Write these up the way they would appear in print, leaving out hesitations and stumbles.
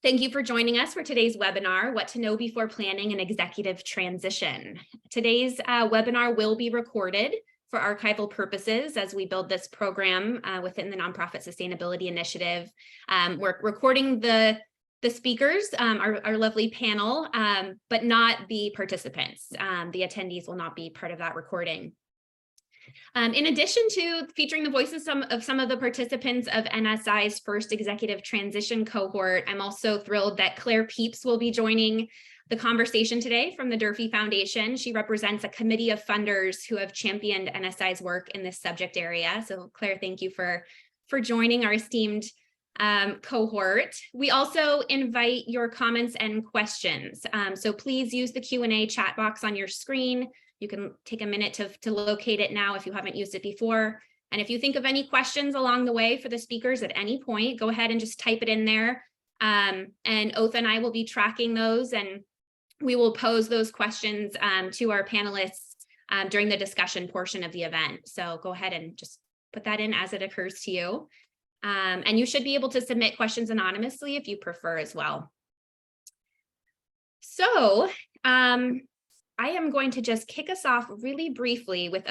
Thank you for joining us for today's webinar, What to Know Before Planning an Executive Transition. Today's webinar will be recorded for archival purposes as we build this program within the Nonprofit Sustainability Initiative. We're recording the speakers, our lovely panel, but not the participants. The attendees will not be part of that recording. In addition to featuring the voices of some of the participants of NSI's first executive transition cohort, I'm also thrilled that Peeps will be joining the conversation today from the Durfee Foundation. She represents a committee of funders who have championed NSI's work in this subject area. So Claire, thank you for joining our esteemed cohort. We also invite your comments and questions. So please use the Q&A chat box on your screen. You can take a minute to locate it now if you haven't used it before. And if you think of any questions along the way for the speakers at any point, go ahead and just type it in there. And Oath and I will be tracking those, and we will pose those questions to our panelists during the discussion portion of the event. So go ahead and just put that in as it occurs to you. And you should be able to submit questions anonymously if you prefer as well. So, I am going to just kick us off really briefly with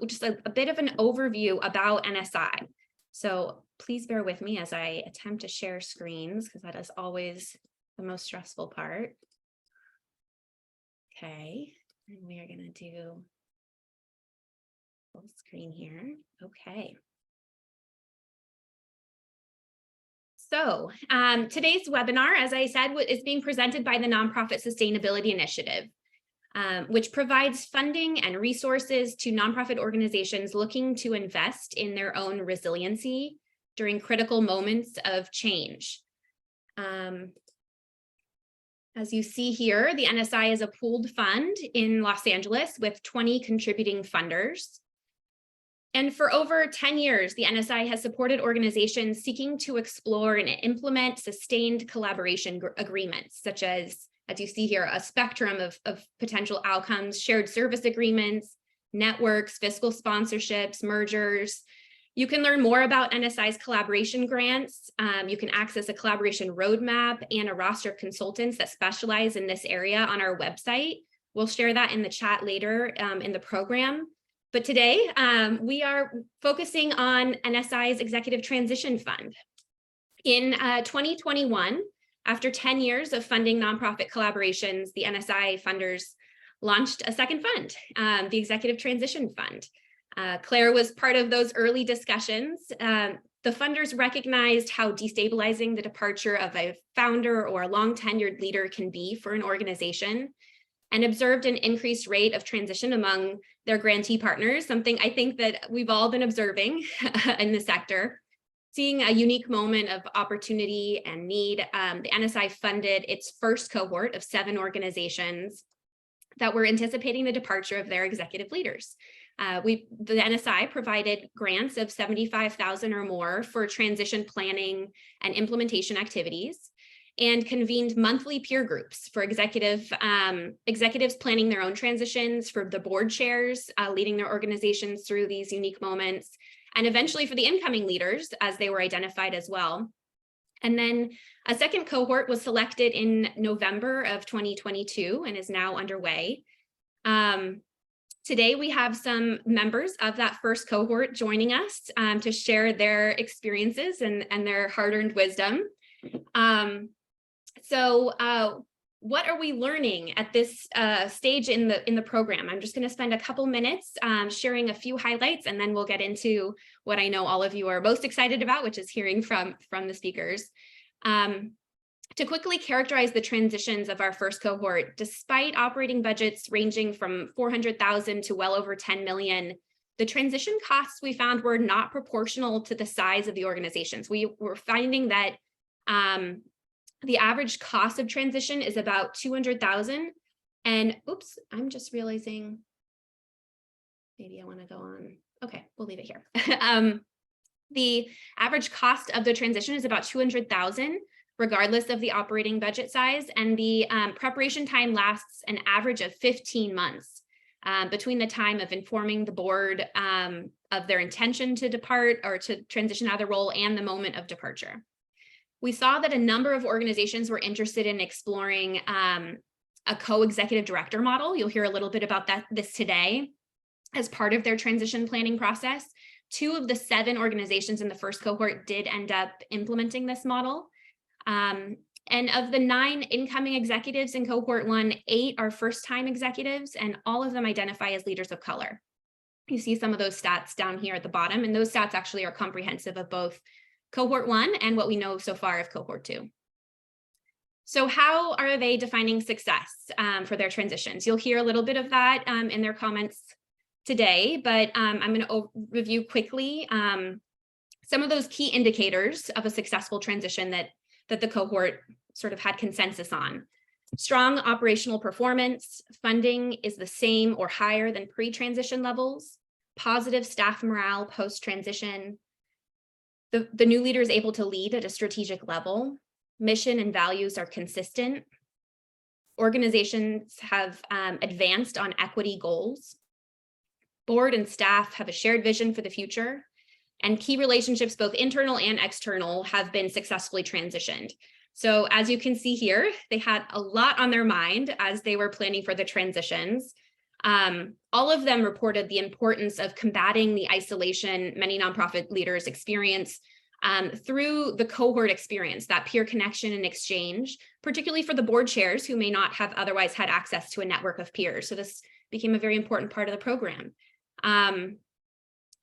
just a bit of an overview about NSI. So please bear with me as I attempt to share screens, because that is always the most stressful part. Okay, and we are going to do full screen here. Okay. So today's webinar, as I said, is being presented by the Nonprofit Sustainability Initiative, which provides funding and resources to nonprofit organizations looking to invest in their own resiliency during critical moments of change. As you see here, the NSI is a pooled fund in Los Angeles with 20 contributing funders. And for over 10 years, the NSI has supported organizations seeking to explore and implement sustained collaboration agreements, such as you see here, a spectrum of potential outcomes, shared service agreements, networks, fiscal sponsorships, mergers. You can learn more about NSI's collaboration grants. You can access a collaboration roadmap and a roster of consultants that specialize in this area on our website. We'll share that in the chat later in the program. But today, we are focusing on NSI's Executive Transition Fund. In 2021, after 10 years of funding nonprofit collaborations, the NSI funders launched a second fund, the Executive Transition Fund. Claire was part of those early discussions. The funders recognized how destabilizing the departure of a founder or a long-tenured leader can be for an organization, and observed an increased rate of transition among their grantee partners, something I think that we've all been observing in the sector. Seeing a unique moment of opportunity and need, the NSI funded its first cohort of 7 organizations that were anticipating the departure of their executive leaders. The NSI provided grants of $75,000 or more for transition planning and implementation activities, and convened monthly peer groups for executives planning their own transitions, for the board chairs leading their organizations through these unique moments, and eventually for the incoming leaders as they were identified as well. And then a second cohort was selected in November of 2022 and is now underway. Today, we have some members of that first cohort joining us to share their experiences and their hard-earned wisdom. What are we learning at this stage in the program? I'm just going to spend a couple minutes sharing a few highlights, and then we'll get into what I know all of you are most excited about, which is hearing from the speakers. To quickly characterize the transitions of our first cohort, despite operating budgets ranging from $400,000 to well over $10 million, the transition costs we found were not proportional to the size of the organizations. We were finding that the average cost of transition is about $200,000. And oops, I'm just realizing maybe I want to go on. Okay, we'll leave it here. The average cost of the transition is about $200,000, regardless of the operating budget size. And the preparation time lasts an average of 15 months between the time of informing the board of their intention to depart or to transition out of the role and the moment of departure. we saw that a number of organizations were interested in exploring a co-executive director model. You'll hear a little bit about this today as part of their transition planning process. 2 of the 7 organizations in the first cohort did end up implementing this model. And of the 9 incoming executives in cohort 1, 8 are first-time executives, and all of them identify as leaders of color. You see some of those stats down here at the bottom, and those stats actually are comprehensive of both cohort 1 and what we know so far of cohort 2. So how are they defining success for their transitions? You'll hear a little bit of that in their comments today, but I'm going to review quickly some of those key indicators of a successful transition that the cohort sort of had consensus on. Strong operational performance, funding is the same or higher than pre-transition levels, positive staff morale post-transition, the new leader is able to lead at a strategic level, mission and values are consistent, organizations have advanced on equity goals, board and staff have a shared vision for the future, and key relationships, both internal and external, have been successfully transitioned. So as you can see here, they had a lot on their mind as they were planning for the transitions. All of them reported the importance of combating the isolation many nonprofit leaders experience through the cohort experience, that peer connection and exchange, particularly for the board chairs who may not have otherwise had access to a network of peers. So this became a very important part of the program.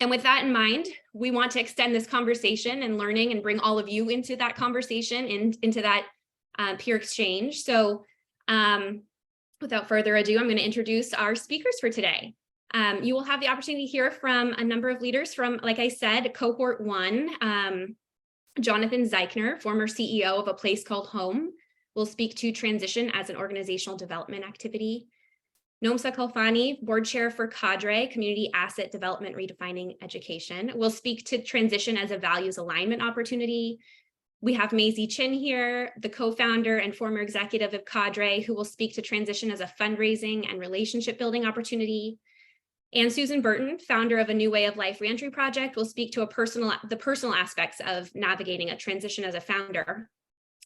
And with that in mind, we want to extend this conversation and learning and bring all of you into that conversation and into that peer exchange. So without further ado, I'm going to introduce our speakers for today. You will have the opportunity to hear from a number of leaders from, like I said, cohort 1. Johnathan Zeichner, former CEO of A Place Called Home, will speak to transition as an organizational development activity. Nomsa Khalfani, board chair for CADRE, Community Asset Development Redefining Education, will speak to transition as a values alignment opportunity. We have Maisie here, the co-founder and former executive of CADRE, who will speak to transition as a fundraising and relationship building opportunity. And Susan Burton, founder of a New Way of Life Reentry project, will speak to the personal aspects of navigating a transition as a founder.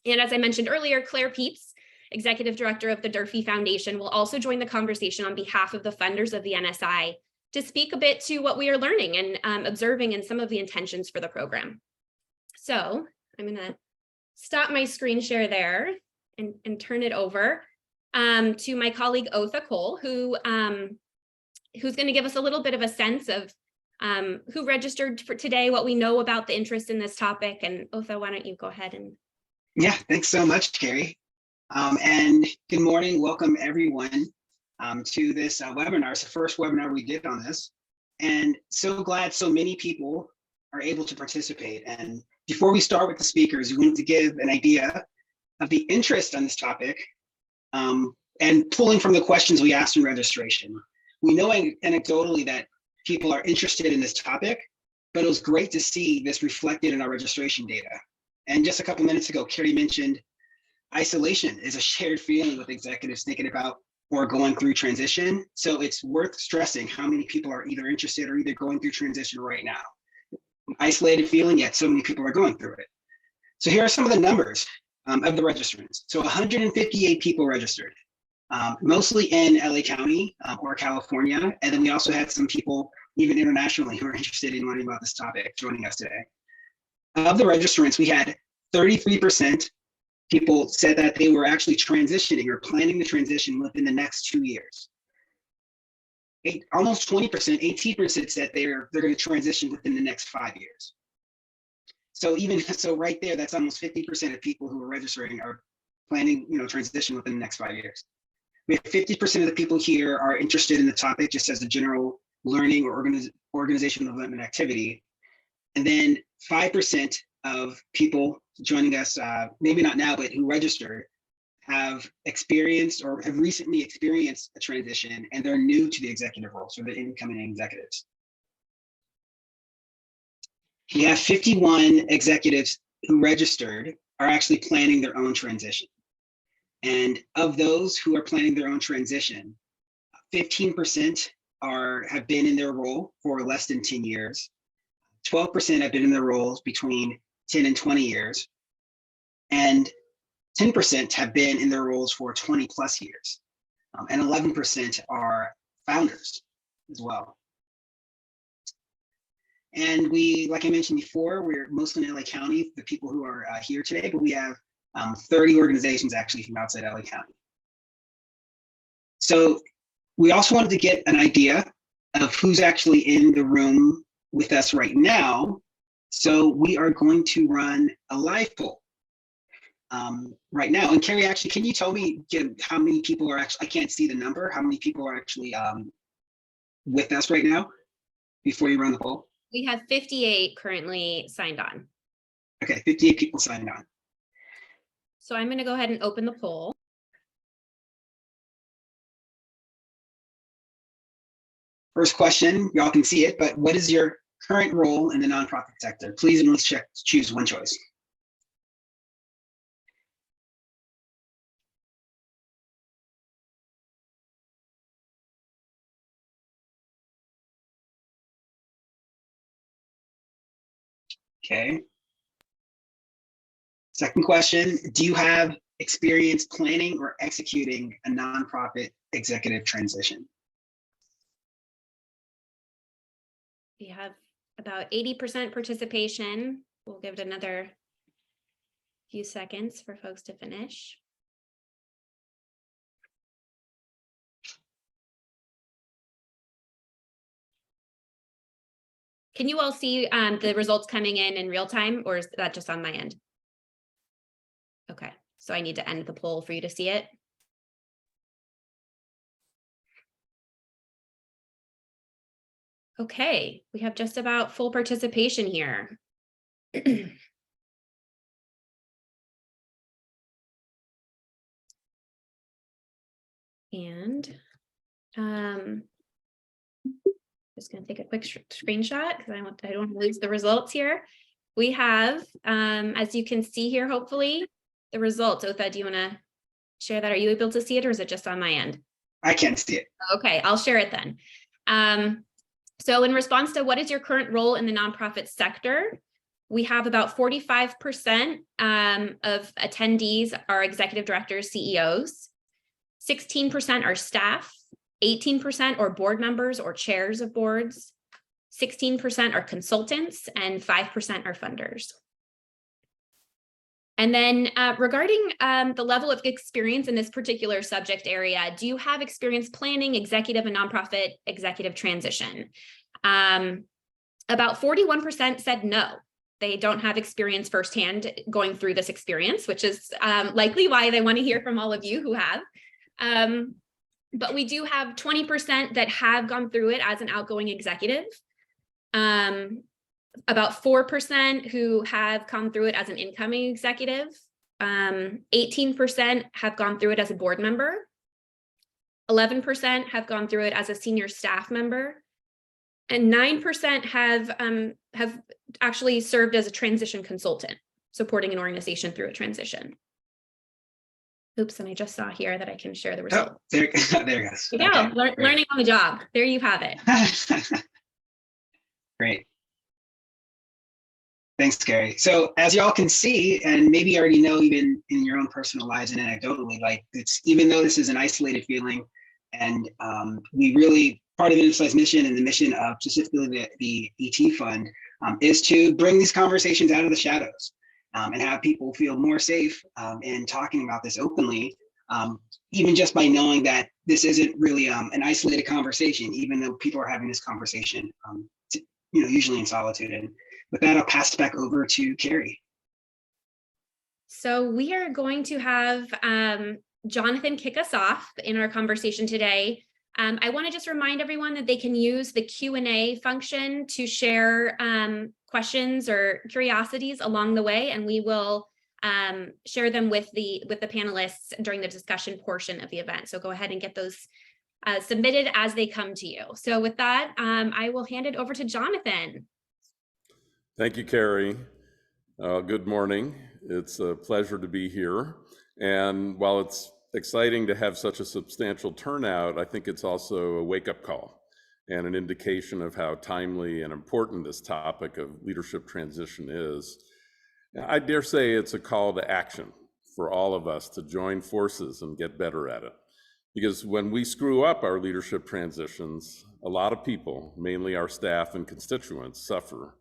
And as I mentioned earlier, Claire Peeps, executive director of the Durfee Foundation, will also join the conversation on behalf of the funders of the NSI to speak a bit to what we are learning and observing and some of the intentions for the program. So I'm going to stop my screen share there and turn it over to my colleague Otha Cole, who's going to give us a little bit of a sense of who registered for today, what we know about the interest in this topic. And Otha, why don't you go ahead and... Yeah, thanks so much, Carrie. And good morning, welcome everyone to this webinar. It's the first webinar we did on this, and so glad so many people are able to participate. And before we start with the speakers, we wanted to give an idea of the interest on this topic and pulling from the questions we asked in registration. We know anecdotally that people are interested in this topic, but it was great to see this reflected in our registration data. And just a couple minutes ago, Carrie mentioned isolation is a shared feeling with executives thinking about or going through transition. So it's worth stressing how many people are either interested or either going through transition right now. Isolated feeling, yet so many people are going through it. So here are some of the numbers of the registrants. So 158 people registered, mostly in LA County or California. And then we also had some people even internationally who are interested in learning about this topic joining us today. Of the registrants, we had 33% people said that they were actually transitioning or planning to transition within the next 2 years. Almost 20%, 18% said they're going to transition within the next 5 years. So even so, right there, that's almost 50% of people who are registering are planning, transition within the next 5 years. We have 50% of the people here are interested in the topic just as a general learning or organizational development activity, and then 5% of people joining us, maybe not now, but who registered, have experienced or have recently experienced a transition and they're new to the executive role, so the incoming executives. We have 51 executives who registered are actually planning their own transition. And of those who are planning their own transition, 15% have been in their role for less than 10 years. 12% have been in their roles between 10 and 20 years. and 10% have been in their roles for 20 plus years, and 11% are founders as well. And we, like I mentioned before, we're mostly in LA County, the people who are here today, but we have 30 organizations actually from outside LA County. So we also wanted to get an idea of who's actually in the room with us right now. So we are going to run a live poll right now. And Carrie, actually, can you tell me how many people are actually, I can't see the number, how many people are actually with us right now before you run the poll? We have 58 currently signed on. Okay, 58 people signed on. So I'm going to go ahead and open the poll. First question, y'all can see it, but what is your current role in the nonprofit sector? Please and let's choose one choice. Okay. Second question, do you have experience planning or executing a nonprofit executive transition? We have about 80% participation. We'll give it another few seconds for folks to finish. Can you all see the results coming in real time, or is that just on my end? Okay, so I need to end the poll for you to see it. Okay, we have just about full participation here. And just going to take a quick screenshot because I don't want to lose the results here. We have, as you can see here, hopefully, the results. Otha, do you want to share that? Are you able to see it, or is it just on my end? I can't see it. Okay, I'll share it then. So in response to what is your current role in the nonprofit sector, we have about 45% of attendees are executive directors, CEOs, 16% are staff, 18% are board members or chairs of boards, 16% are consultants, and 5% are funders. And then regarding the level of experience in this particular subject area, do you have experience planning executive and nonprofit executive transition? About 41% said no. They don't have experience firsthand going through this experience, which is likely why they want to hear from all of you who have. But we do have 20% that have gone through it as an outgoing executive. About 4% who have gone through it as an incoming executive. 18% have gone through it as a board member. 11% have gone through it as a senior staff member. And 9% have actually served as a transition consultant, supporting an organization through a transition. Oops, and I just saw here that I can share the results. Oh, there it goes. There you go. Learning on the job. There you have it. Great. Thanks, Gary. So as y'all can see, and maybe you already know even in your own personal lives and anecdotally, like it's, even though this is an isolated feeling, and we really, part of NSI's mission and the mission of specifically the ET Fund is to bring these conversations out of the shadows and have people feel more safe in talking about this openly, even just by knowing that this isn't really an isolated conversation, even though people are having this conversation, usually in solitude. And with that, I'll pass it back over to Carrie. So we are going to have Johnathan kick us off in our conversation today. I want to just remind everyone that they can use the Q&A function to share questions or curiosities along the way, and we will share them with the panelists during the discussion portion of the event. So go ahead and get those submitted as they come to you. So with that, I will hand it over to Johnathan. Thank you, Carrie. Good morning. It's a pleasure to be here. And while it's exciting to have such a substantial turnout, I think it's also a wake-up call and an indication of how timely and important this topic of leadership transition is. I dare say it's a call to action for all of us to join forces and get better at it. Because when we screw up our leadership transitions, a lot of people, mainly our staff and constituents, suffer.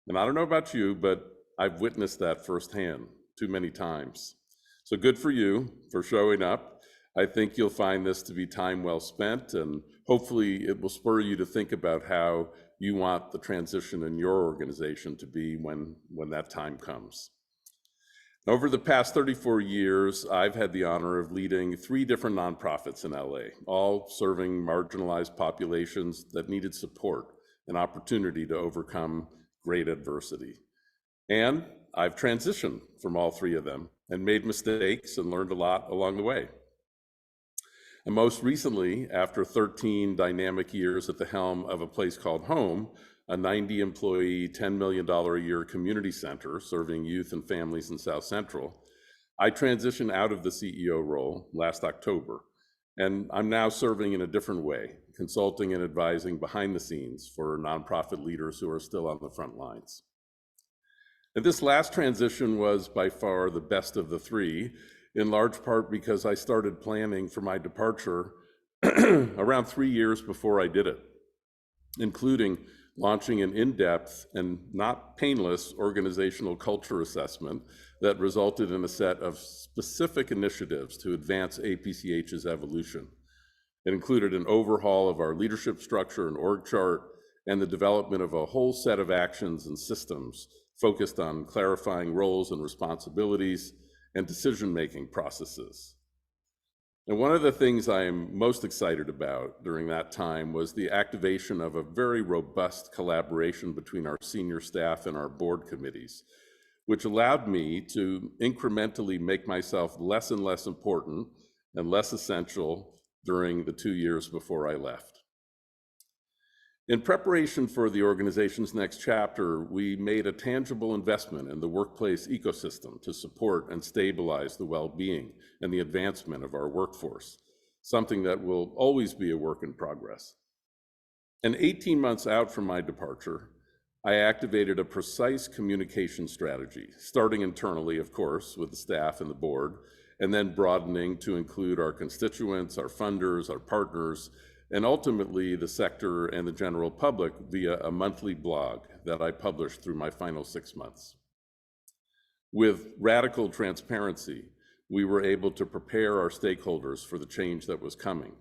And I don't know about you, but I've witnessed that firsthand too many times. So good for you for showing up. I think you'll find this to be time well spent, and hopefully it will spur you to think about how you want the transition in your organization to be when that time comes. Over the past 34 years, I've had the honor of leading 3 different nonprofits in LA, all serving marginalized populations that needed support and opportunity to overcome great adversity. And I've transitioned from all 3 of them and made mistakes and learned a lot along the way. And most recently, after 13 dynamic years at the helm of a place called Home, a 90-employee, $10 million a year community center serving youth and families in South Central, I transitioned out of the CEO role last October, and I'm now serving in a different way, consulting and advising behind the scenes for nonprofit leaders who are still on the front lines. And this last transition was by far the best of the 3, in large part because I started planning for my departure around 3 years before I did it, including launching an in-depth and not painless organizational culture assessment that resulted in a set of specific initiatives to advance APCH's evolution. It included an overhaul of our leadership structure and org chart and the development of a whole set of actions and systems focused on clarifying roles and responsibilities and decision-making processes. And one of the things I am most excited about during that time was the activation of a very robust collaboration between our senior staff and our board committees, which allowed me to incrementally make myself less and less important and less essential during the 2 years before I left. In preparation for the organization's next chapter, we made a tangible investment in the workplace ecosystem to support and stabilize the well-being and the advancement of our workforce, something that will always be a work in progress. And 18 months out from my departure, I activated a precise communication strategy, starting internally, of course, with the staff and the board, and then broadening to include our constituents, our funders, our partners, and ultimately the sector and the general public via a monthly blog that I published through my final 6 months. With radical transparency, we were able to prepare our stakeholders for the change that was coming,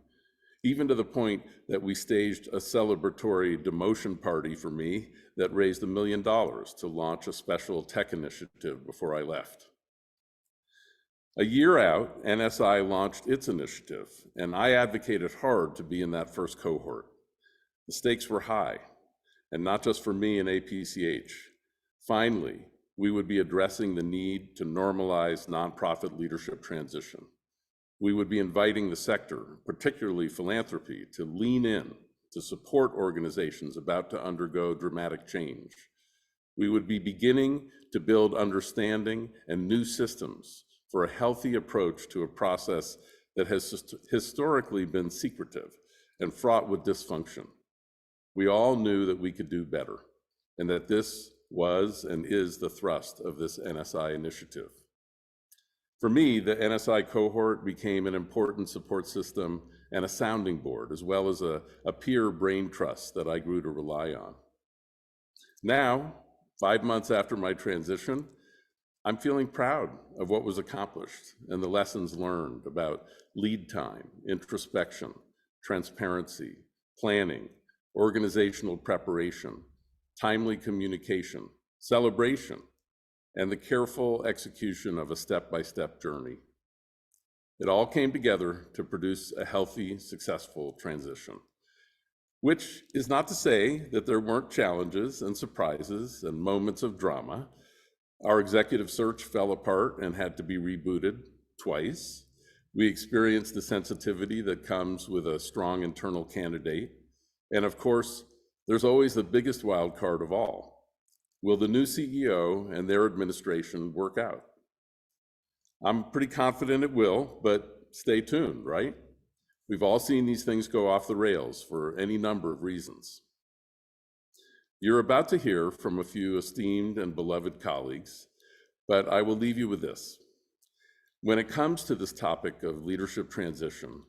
even to the point that we staged a celebratory demotion party for me that raised $1 million to launch a special tech initiative before I left. A year out, NSI launched its initiative, and I advocated hard to be in that first cohort. The stakes were high, and not just for me and APCH. Finally, we would be addressing the need to normalize nonprofit leadership transition. We would be inviting the sector, particularly philanthropy, to lean in to support organizations about to undergo dramatic change. We would be beginning to build understanding and new systems for a healthy approach to a process that has historically been secretive and fraught with dysfunction. We all knew that we could do better, and that this was and is the thrust of this NSI initiative. For me, the NSI cohort became an important support system and a sounding board, as well as a peer brain trust that I grew to rely on. Now, 5 months after my transition, I'm feeling proud of what was accomplished and the lessons learned about lead time, introspection, transparency, planning, organizational preparation, timely communication, celebration, and the careful execution of a step-by-step journey. It all came together to produce a healthy, successful transition, which is not to say that there weren't challenges and surprises and moments of drama. Our executive search fell apart and had to be rebooted twice. We experienced the sensitivity that comes with a strong internal candidate. And of course, there's always the biggest wild card of all. Will the new CEO and their administration work out? I'm pretty confident it will, but stay tuned, right? We've all seen these things go off the rails for any number of reasons. You're about to hear from a few esteemed and beloved colleagues, But I will leave you with this. When it comes to this topic of leadership transition,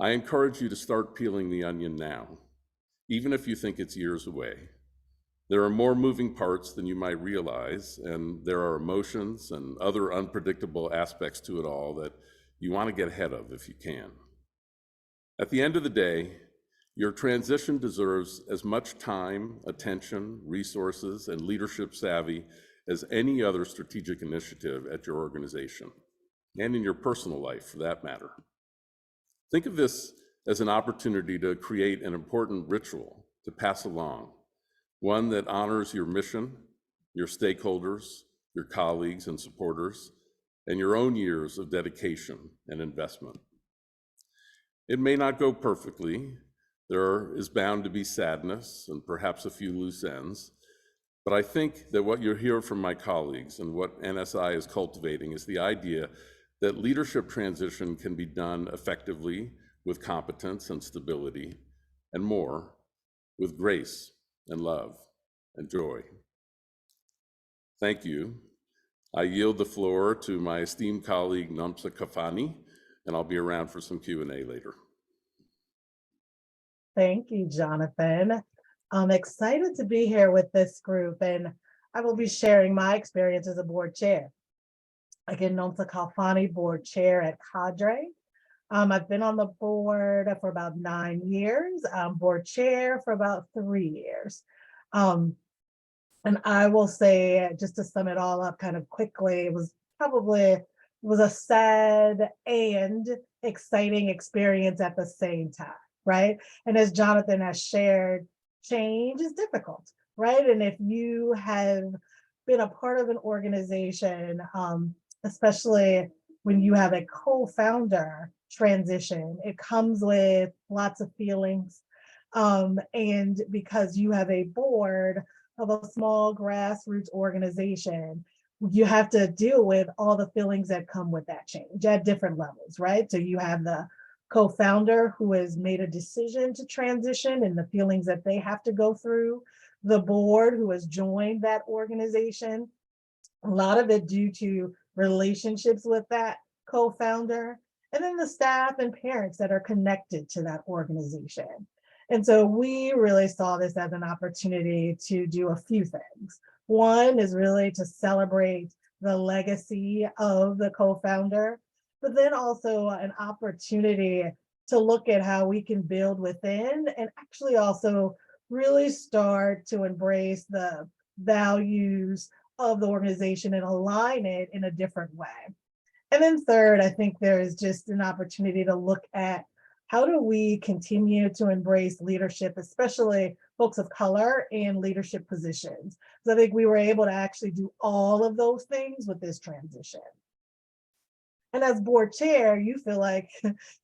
I encourage you to start peeling the onion now, even if you think it's years away. There are more moving parts than you might realize, and there are emotions and other unpredictable aspects to it all that you want to get ahead of if you can. At the end of the day, your transition deserves as much time, attention, resources, and leadership savvy as any other strategic initiative at your organization, and in your personal life for that matter. Think of this as an opportunity to create an important ritual to pass along, one that honors your mission, your stakeholders, your colleagues and supporters, and your own years of dedication and investment. It may not go perfectly. There is bound to be sadness and perhaps a few loose ends, but I think that what you'll hear from my colleagues and what NSI is cultivating is the idea that leadership transition can be done effectively with competence and stability, and more, with grace and love and joy. Thank you. I yield the floor to my esteemed colleague, Nomsa Khalfani, and I'll be around for some Q&A later. Thank you, Johnathan. I'm excited to be here with this group, and I will be sharing my experience as a board chair. Again, Nomsa Khalfani, board chair at CADRE. I've been on the board for about 9 years, board chair for about 3 years. And I will say, just to sum it all up kind of quickly, it was a sad and exciting experience at the same time, right? And as Johnathan has shared, change is difficult, right? And if you have been a part of an organization, especially when you have a co-founder transition, it comes with lots of feelings. And because you have a board of a small grassroots organization, you have to deal with all the feelings that come with that change at different levels, right? So you have the co-founder who has made a decision to transition and the feelings that they have to go through, the board who has joined that organization, a lot of it due to relationships with that co-founder, and then the staff and parents that are connected to that organization. And so we really saw this as an opportunity to do a few things. One is really to celebrate the legacy of the co-founder, but then also an opportunity to look at how we can build within and actually also really start to embrace the values of the organization and align it in a different way. And then third, I think there is just an opportunity to look at how do we continue to embrace leadership, especially folks of color in leadership positions. So I think we were able to actually do all of those things with this transition. And as board chair, you feel like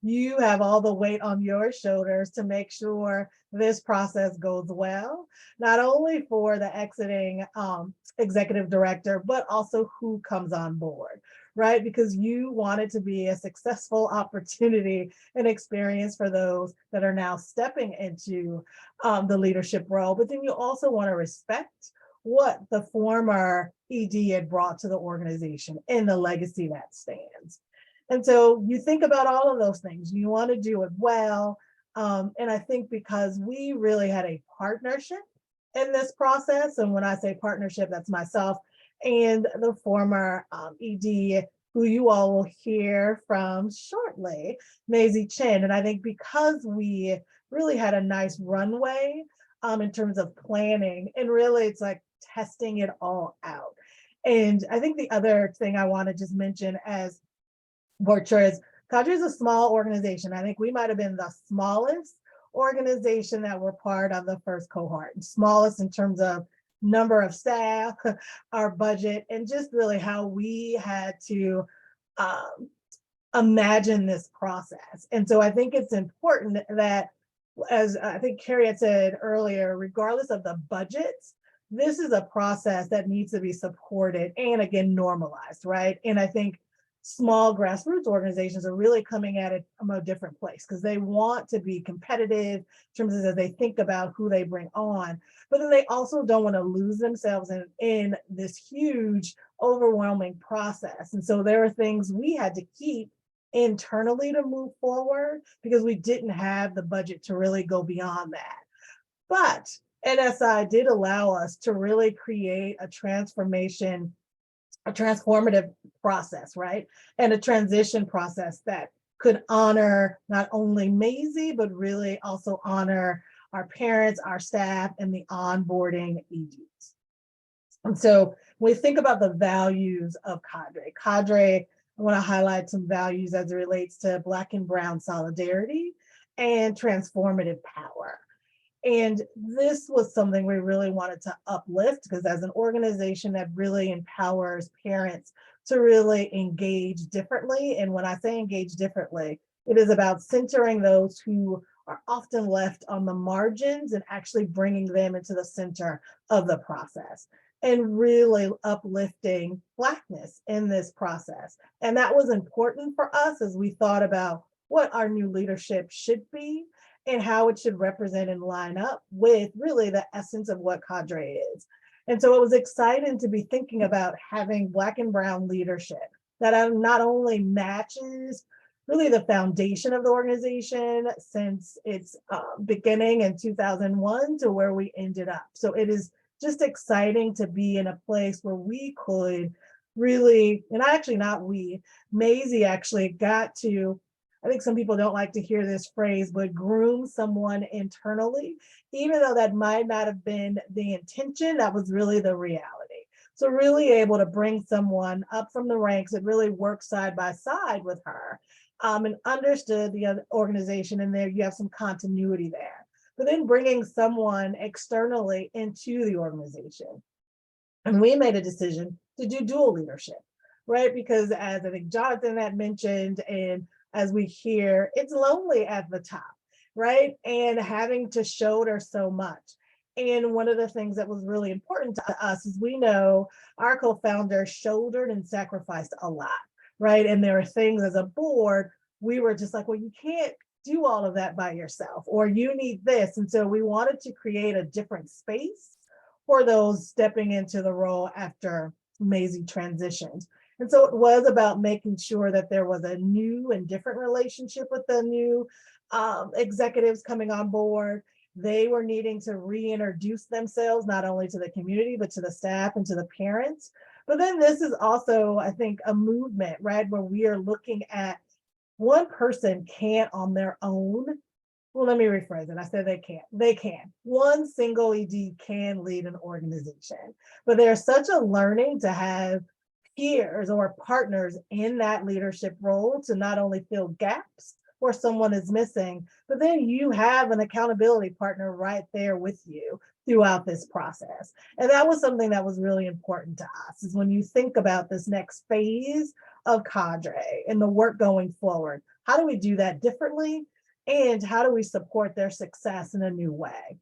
you have all the weight on your shoulders to make sure this process goes well, not only for the exiting executive director, but also who comes on board, right? Because you want it to be a successful opportunity and experience for those that are now stepping into the leadership role, but then you also want to respect what the former ED had brought to the organization and the legacy that stands. And so you think about all of those things, you want to do it well. And I think because we really had a partnership in this process, and when I say partnership, that's myself and the former ED, who you all will hear from shortly, Maisie Chin. And I think because we really had a nice runway in terms of planning, and really it's like testing it all out. And I think the other thing I want to just mention as board chair is CADRE is a small organization. I think we might have been the smallest organization that were part of the first cohort, smallest in terms of number of staff, our budget, and just really how we had to imagine this process. And so I think it's important that, as I think Carrie had said earlier, regardless of the budgets, this is a process that needs to be supported and again, normalized, right? And I think small grassroots organizations are really coming at it from a different place because they want to be competitive in terms of as they think about who they bring on, but then they also don't want to lose themselves in this huge, overwhelming process. And so there are things we had to keep internally to move forward because we didn't have the budget to really go beyond that. But NSI did allow us to really create a transformative process, right? And a transition process that could honor not only Maisie, but really also honor our parents, our staff, and the onboarding EDs. And so when we think about the values of CADRE, I want to highlight some values as it relates to Black and Brown solidarity and transformative power. And this was something we really wanted to uplift because as an organization that really empowers parents to really engage differently. And when I say engage differently, it is about centering those who are often left on the margins and actually bringing them into the center of the process and really uplifting Blackness in this process. And that was important for us as we thought about what our new leadership should be and how it should represent and line up with really the essence of what CADRE is. And so it was exciting to be thinking about having Black and Brown leadership that not only matches really the foundation of the organization since its beginning in 2001 to where we ended up. So it is just exciting to be in a place where we could really, and actually not we, Maisie actually got to, I think some people don't like to hear this phrase, but groom someone internally, even though that might not have been the intention, that was really the reality. So really able to bring someone up from the ranks and really work side by side with her and understood the organization, and there you have some continuity there. But then bringing someone externally into the organization. And we made a decision to do dual leadership, right? Because as I think Johnathan had mentioned, and as we hear, it's lonely at the top, right? And having to shoulder so much. And one of the things that was really important to us is we know our co-founder shouldered and sacrificed a lot, right? And there are things as a board, we were just like, well, you can't do all of that by yourself, or you need this. And so we wanted to create a different space for those stepping into the role after Maisie transitioned. And so it was about making sure that there was a new and different relationship with the new executives coming on board. They were needing to reintroduce themselves, not only to the community, but to the staff and to the parents. But then this is also, I think, a movement, right, where we are looking at one person can't on their own. Well, let me rephrase it. I said they can't. They can. One single ED can lead an organization, but there's such a learning to have peers or partners in that leadership role to not only fill gaps where someone is missing, but then you have an accountability partner right there with you throughout this process. And that was something that was really important to us, is when you think about this next phase of CADRE and the work going forward, how do we do that differently? And how do we support their success in a new way?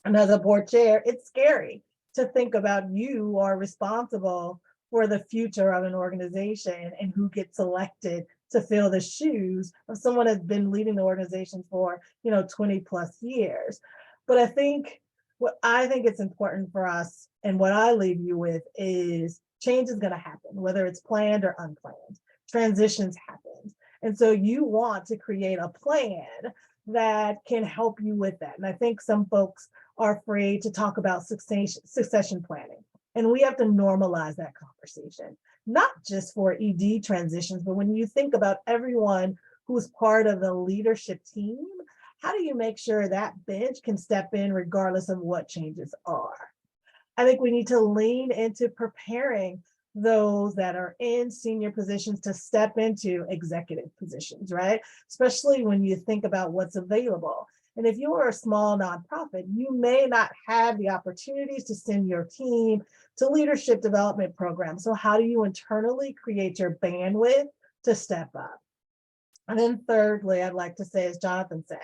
And as a board chair, it's scary to think about you are responsible for the future of an organization and who gets selected to fill the shoes of someone that's been leading the organization for 20 plus years. But I think it's important for us, and what I leave you with is change is going to happen, whether it's planned or unplanned. Transitions happen. And so you want to create a plan that can help you with that. And I think some folks are afraid to talk about succession planning. And we have to normalize that conversation, not just for ED transitions, but when you think about everyone who's part of the leadership team, how do you make sure that bench can step in regardless of what changes are? I think we need to lean into preparing those that are in senior positions to step into executive positions, right? Especially when you think about what's available. And if you are a small nonprofit, you may not have the opportunities to send your team to leadership development programs. So how do you internally create your bandwidth to step up? And then thirdly, I'd like to say, as Johnathan said,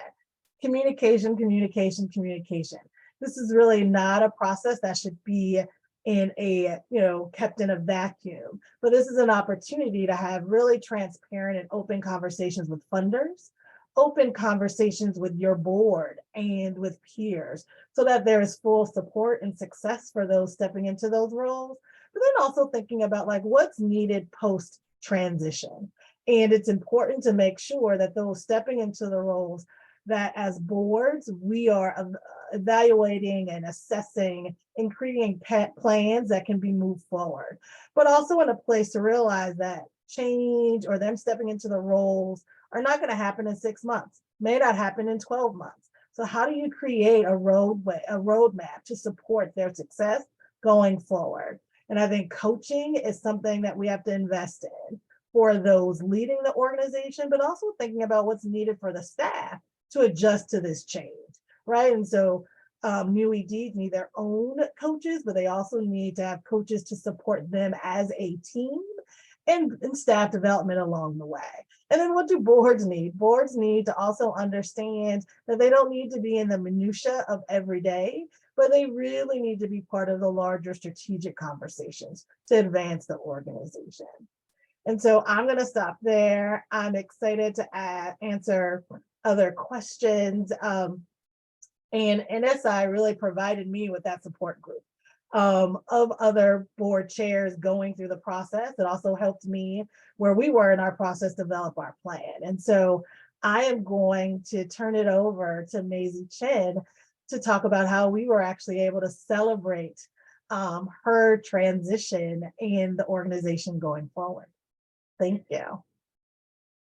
communication, communication, communication. This is really not a process that should be in a, kept in a vacuum. But this is an opportunity to have really transparent and open conversations with funders, open conversations with your board and with peers, so that there is full support and success for those stepping into those roles. But then also thinking about like what's needed post transition. And it's important to make sure that those stepping into the roles, that as boards, we are evaluating and assessing and creating plans that can be moved forward, but also in a place to realize that change or them stepping into the roles are not going to happen in 6 months, may not happen in 12 months. So how do you create a roadmap to support their success going forward? And I think coaching is something that we have to invest in for those leading the organization, but also thinking about what's needed for the staff to adjust to this change, right? And so new EDs need their own coaches, but they also need to have coaches to support them as a team and staff development along the way. And then what do boards need? Boards need to also understand that they don't need to be in the minutia of every day, but they really need to be part of the larger strategic conversations to advance the organization. And so I'm going to stop there. I'm excited to answer other questions. And NSI really provided me with that support group of other board chairs going through the process. It also helped me where we were in our process develop our plan. And so I am going to turn it over to Maisie Chen to talk about how we were actually able to celebrate her transition in the organization going forward. Thank you.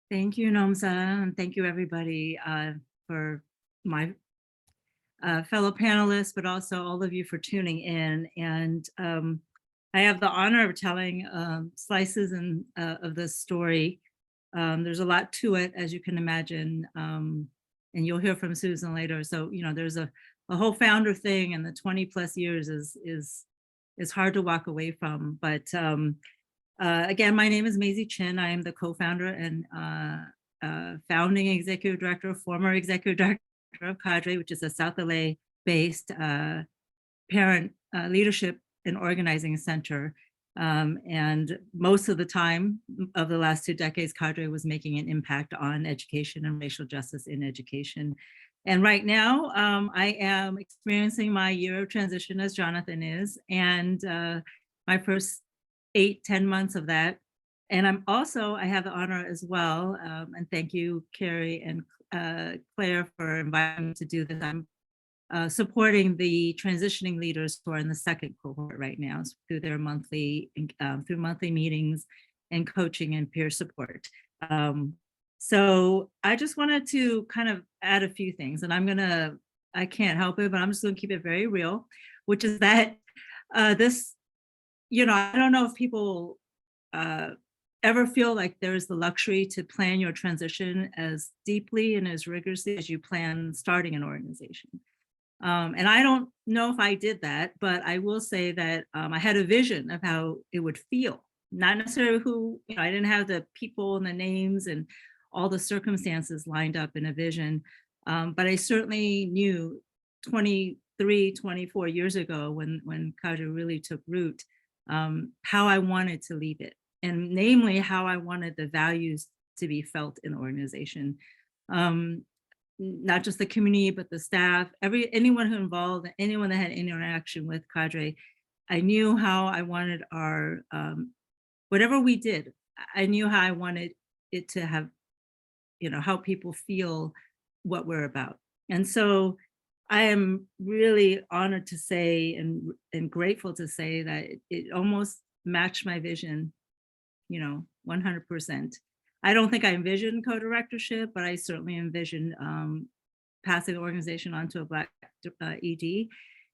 Thank you, Nomsa, and thank you everybody for my fellow panelists, but also all of you for tuning in. And I have the honor of telling slices of this story. There's a lot to it, as you can imagine, and you'll hear from Susan later. So, there's a whole founder thing, and the 20 plus years is hard to walk away from. But again, my name is Maisie Chen. I am the co-founder and founding executive director, former executive director of CADRE, which is a South LA based parent leadership and organizing center. And most of the time of the last 2 decades, CADRE was making an impact on education and racial justice in education. And right now, I am experiencing my year of transition, as Johnathan is, and my first 8-10 months of that. And I have the honor as well, and thank you, Carrie and Claire, for inviting me to do this. I'm supporting the transitioning leaders who are in the second cohort right now through their monthly meetings and coaching and peer support. So I just wanted to kind of add a few things, and I can't help it, but I'm just gonna keep it very real, which is that this, I don't know if people ever feel like there's the luxury to plan your transition as deeply and as rigorously as you plan starting an organization. And I don't know if I did that, but I will say that I had a vision of how it would feel, not necessarily who, I didn't have the people and the names and all the circumstances lined up in a vision. But I certainly knew 24 years ago when CADRE really took root, how I wanted to leave it, and namely how I wanted the values to be felt in the organization. Not just the community, but the staff, anyone who involved, anyone that had interaction with CADRE. I knew how I wanted our, whatever we did, I knew how I wanted it to have, help people feel what we're about. And so I am really honored to say and grateful to say that it almost matched my vision, 100%. I don't think I envisioned co-directorship, but I certainly envisioned passing the organization onto a Black ED.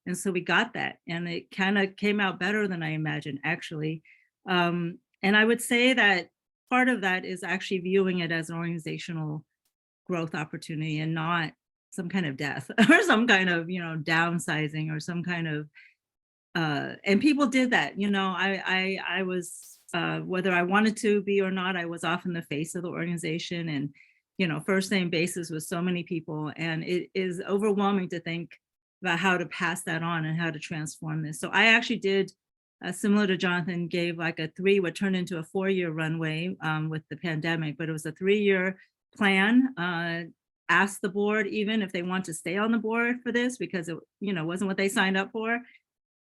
And so we got that, and it kind of came out better than I imagined, actually. And I would say that part of that is actually viewing it as an organizational growth opportunity and not some kind of death or some kind of, downsizing or some kind of, and people did that, I was, whether I wanted to be or not, I was often the face of the organization, and, first name basis with so many people. And it is overwhelming to think about how to pass that on and how to transform this. So I actually did similar to Johnathan, gave like what turned into a 4-year runway with the pandemic, but it was a 3-year plan. Asked the board even if they want to stay on the board for this, because it, wasn't what they signed up for.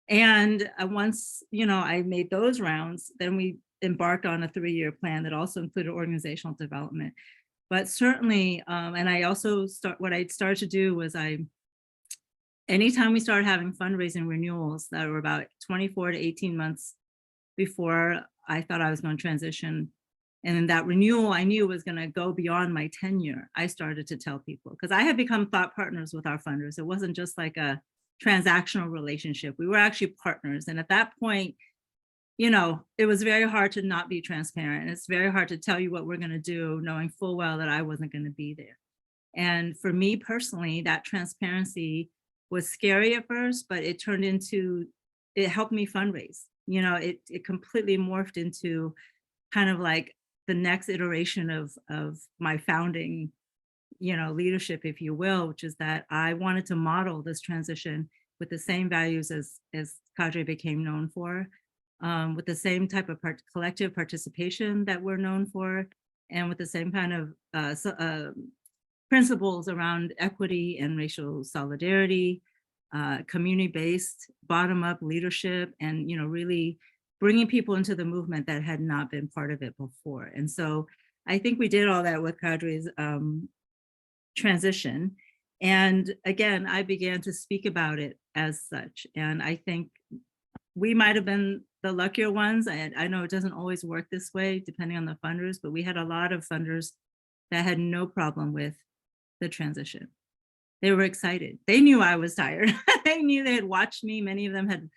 And once, I made those rounds, then we embarked on a 3-year plan that also included organizational development. But certainly, and I also what I started to do was anytime we started having fundraising renewals that were about 24 to 18 months before I thought I was going to transition, and then that renewal I knew was going to go beyond my tenure, I started to tell people, because I had become thought partners with our funders. It wasn't just like a transactional relationship. We were actually partners. And at that point, it was very hard to not be transparent. It's very hard to tell you what we're going to do, knowing full well that I wasn't going to be there. And for me personally, that transparency was scary at first, but it helped me fundraise. It completely morphed into kind of like the next iteration of my founding, leadership, if you will, which is that I wanted to model this transition with the same values as CADRE became known for, with the same type of collective participation that we're known for, and with the same kind of principles around equity and racial solidarity, community-based, bottom-up leadership, and really bringing people into the movement that had not been part of it before. And so I think we did all that with CADRE's transition. And again, I began to speak about it as such. And I think we might have been the luckier ones. I know it doesn't always work this way, depending on the funders, but we had a lot of funders that had no problem with the transition. They were excited. They knew I was tired. They knew, they had watched me. Many of them had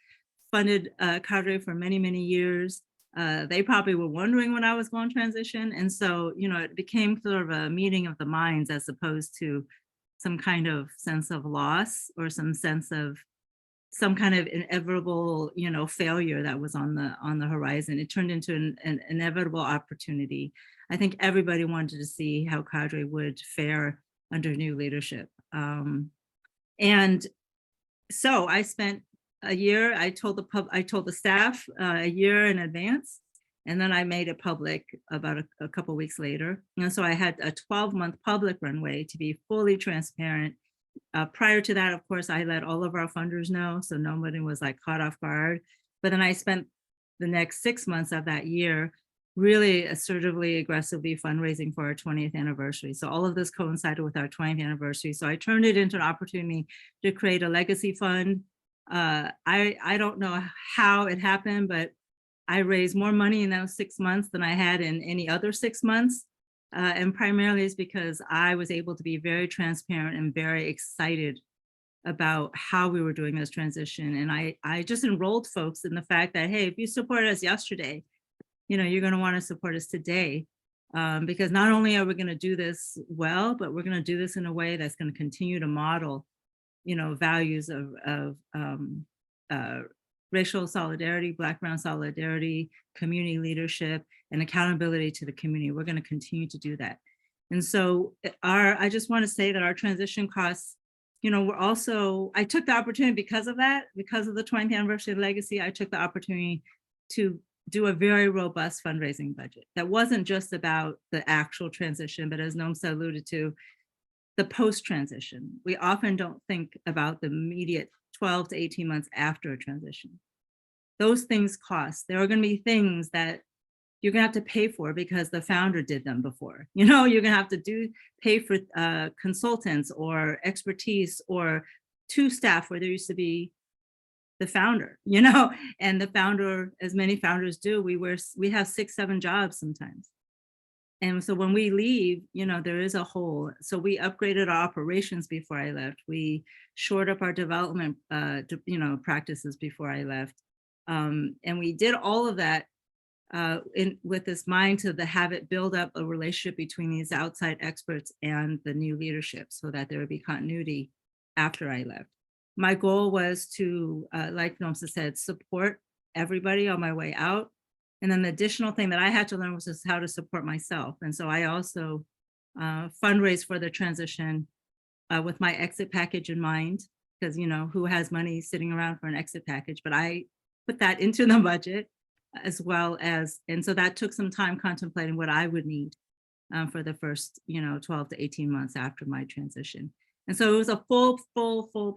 funded CADRE for many, many years. They probably were wondering when I was going to transition. And so, it became sort of a meeting of the minds, as opposed to some kind of sense of loss or some sense of some kind of inevitable, failure that was on the horizon. It turned into an inevitable opportunity. I think everybody wanted to see how CADRE would fare under new leadership. And so I spent a year, I told the staff a year in advance, and then I made it public about a couple of weeks later. And so I had a 12-month public runway to be fully transparent. Prior to that, of course, I let all of our funders know, so nobody was like caught off guard. But then I spent the next 6 months of that year really assertively, aggressively fundraising for our 20th anniversary. So all of this coincided with our 20th anniversary. So I turned it into an opportunity to create a legacy fund. I don't know how it happened, but I raised more money in those 6 months than I had in any other 6 months. And primarily is because I was able to be very transparent and very excited about how we were doing this transition. And I just enrolled folks in the fact that, hey, if you supported us yesterday, you're going to want to support us today, because not only are we going to do this well, but we're going to do this in a way that's going to continue to model, values of racial solidarity, Black brown solidarity, community leadership, and accountability to the community. We're going to continue to do that. And so I just want to say that our transition costs, I took the opportunity because of that, because of the 20th anniversary legacy, I took the opportunity to do a very robust fundraising budget that wasn't just about the actual transition, but as Nomsa alluded to, the post-transition. We often don't think about the immediate 12 to 18 months after a transition. Those things cost. There are going to be things that you're going to have to pay for because the founder did them before. You're going to have to pay for consultants or expertise or two staff where there used to be the founder, and the founder, as many founders do, we have 6, 7 jobs sometimes. And so when we leave, there is a hole. So we upgraded our operations before I left. We shored up our development, practices before I left. And we did all of that with this mind to have it build up a relationship between these outside experts and the new leadership so that there would be continuity after I left. My goal was to, like Nomsa said, support everybody on my way out. And then the additional thing that I had to learn was just how to support myself. And so I also fundraised for the transition with my exit package in mind, because, who has money sitting around for an exit package? But I put that into the budget as well as, and so that took some time contemplating what I would need for the first, 12 to 18 months after my transition. And so it was a full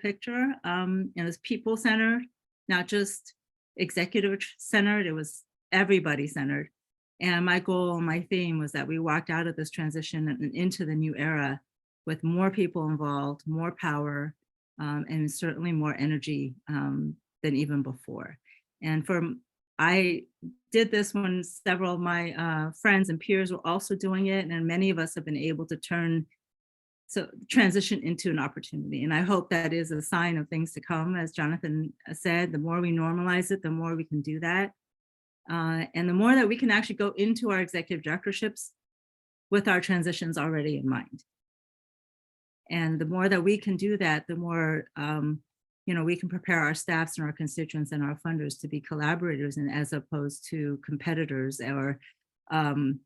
picture. It was people centered, not just executive centered, it was everybody centered. And my goal, my theme was that we walked out of this transition and into the new era with more people involved, more power, and certainly more energy than even before. And I did this when several of my friends and peers were also doing it, and many of us have been able to transition into an opportunity. And I hope that is a sign of things to come. As Johnathan said, the more we normalize it, the more we can do that. And the more that we can actually go into our executive directorships with our transitions already in mind. And the more that we can do that, the more we can prepare our staffs and our constituents and our funders to be collaborators, and as opposed to competitors. Or the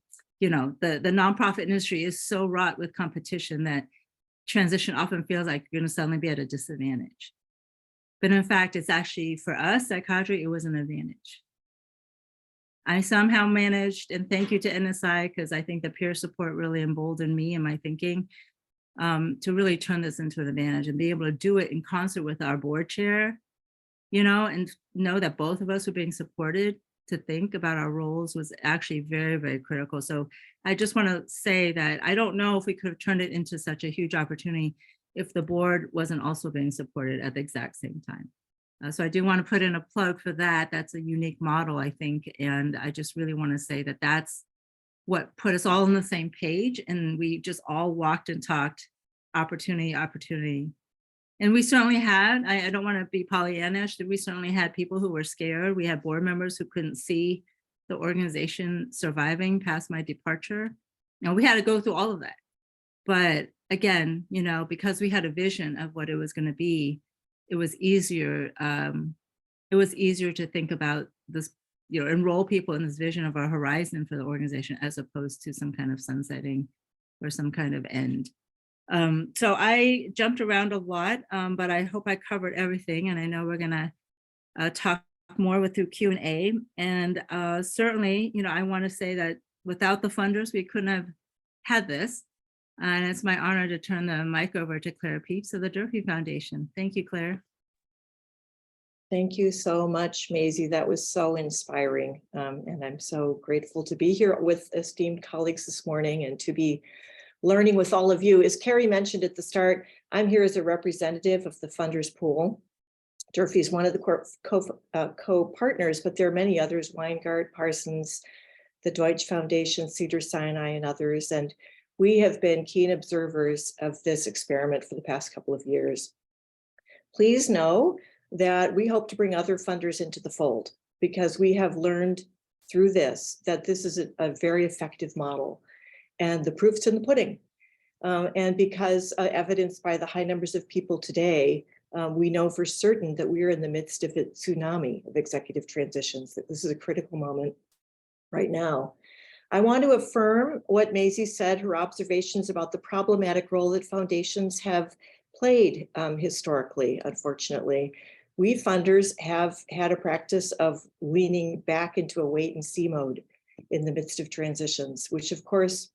nonprofit industry is so wrought with competition that transition often feels like you're going to suddenly be at a disadvantage. But in fact, it's actually, for us at CADRE, it was an advantage. I somehow managed, and thank you to NSI, because I think the peer support really emboldened me in my thinking, to really turn this into an advantage and be able to do it in concert with our board chair, and know that both of us were being supported to think about our roles was actually very, very critical. So I just want to say that I don't know if we could have turned it into such a huge opportunity if the board wasn't also being supported at the exact same time. So I do want to put in a plug for that. That's a unique model, I think. And I just really want to say that that's what put us all on the same page. And we just all walked and talked opportunity. And we certainly had, I don't want to be Pollyannish, we certainly had people who were scared. We had board members who couldn't see the organization surviving past my departure. We had to go through all of that. But again, because we had a vision of what it was going to be, it was easier. It was easier to think about this, enroll people in this vision of our horizon for the organization, as opposed to some kind of sunsetting or some kind of end. So I jumped around a lot, but I hope I covered everything. And I know we're going to talk more through Q&A. And certainly, I want to say that without the funders, we couldn't have had this. And it's my honor to turn the mic over to Claire Peeps of the Durfee Foundation. Thank you, Claire. Thank you so much, Maisie. That was so inspiring. And I'm so grateful to be here with esteemed colleagues this morning and to be learning with all of you. As Carrie mentioned at the start, I'm here as a representative of the funders pool. Durfee is one of the co-partners, but there are many others: Weingart, Parsons, the Deutsch Foundation, Cedars-Sinai, and others. And we have been keen observers of this experiment for the past couple of years. Please know that we hope to bring other funders into the fold, because we have learned through this that this is a very effective model, and the proof's in the pudding. And because evidenced by the high numbers of people today, we know for certain that we are in the midst of a tsunami of executive transitions, that this is a critical moment right now. I want to affirm what Maisie said, her observations about the problematic role that foundations have played historically, unfortunately. We funders have had a practice of leaning back into a wait and see mode in the midst of transitions, which of course,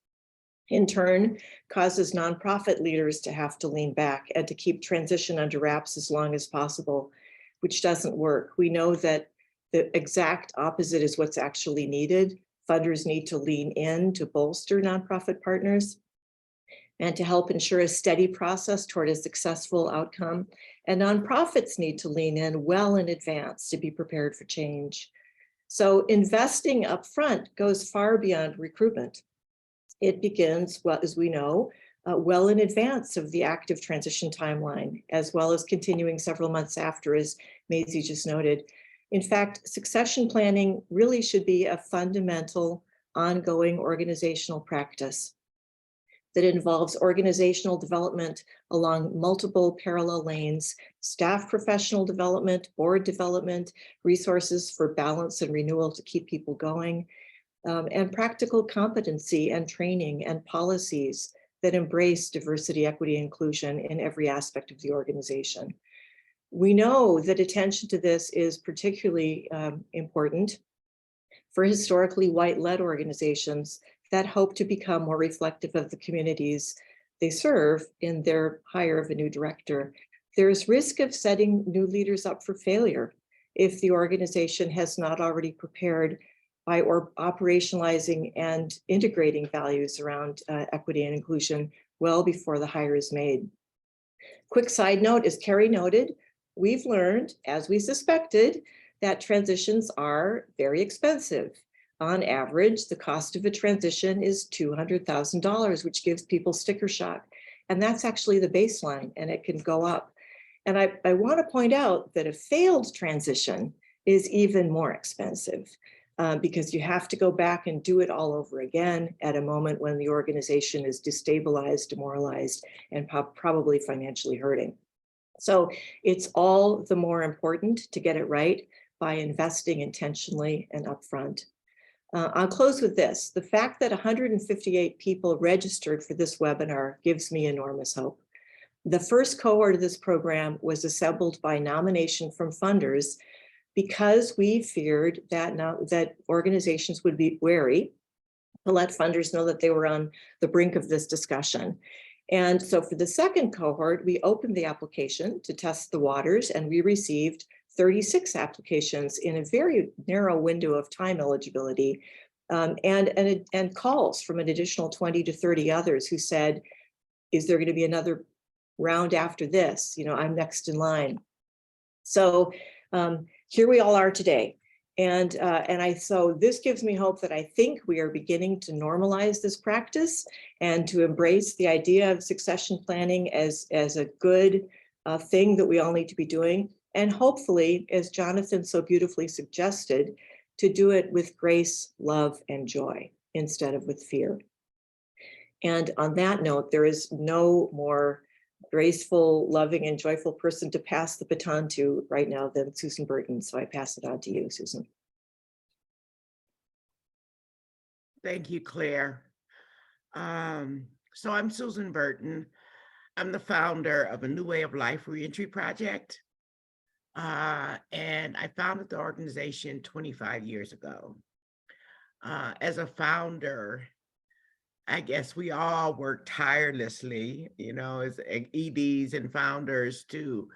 in turn, causes nonprofit leaders to have to lean back and to keep transition under wraps as long as possible, which doesn't work. We know that the exact opposite is what's actually needed. Funders need to lean in to bolster nonprofit partners and to help ensure a steady process toward a successful outcome. And nonprofits need to lean in well in advance to be prepared for change. So investing upfront goes far beyond recruitment. It begins, well, as we know, well in advance of the active transition timeline, as well as continuing several months after, as Maisie just noted. In fact, succession planning really should be a fundamental, ongoing organizational practice that involves organizational development along multiple parallel lanes, staff professional development, board development, resources for balance and renewal to keep people going, and practical competency and training and policies that embrace diversity, equity, inclusion in every aspect of the organization. We know that attention to this is particularly important for historically white-led organizations that hope to become more reflective of the communities they serve in their hire of a new director. There's risk of setting new leaders up for failure if the organization has not already prepared by operationalizing and integrating values around equity and inclusion well before the hire is made. Quick side note, as Carrie noted, we've learned, as we suspected, that transitions are very expensive. On average, the cost of a transition is $200,000, which gives people sticker shock. And that's actually the baseline, and it can go up. And I want to point out that a failed transition is even more expensive because you have to go back and do it all over again at a moment when the organization is destabilized, demoralized, and probably financially hurting. So it's all the more important to get it right by investing intentionally and upfront. I'll close with this. The fact that 158 people registered for this webinar gives me enormous hope. The first cohort of this program was assembled by nomination from funders because we feared that organizations would be wary to let funders know that they were on the brink of this discussion. And so for the second cohort, we opened the application to test the waters, and we received 36 applications in a very narrow window of time eligibility, and calls from an additional 20 to 30 others who said, is there going to be another round after this? You know, I'm next in line. So here we all are today. So this gives me hope that I think we are beginning to normalize this practice and to embrace the idea of succession planning as a good thing that we all need to be doing. And hopefully, as Johnathan so beautifully suggested, to do it with grace, love, and joy instead of with fear. And on that note, there is no more graceful, loving, and joyful person to pass the baton to right now than Susan Burton. So I pass it on to you, Susan. Thank you, Claire. So I'm Susan Burton. I'm the founder of A New Way of Life Reentry Project. And I founded the organization 25 years ago. As a founder, I guess we all work tirelessly, you know, as EDs and founders to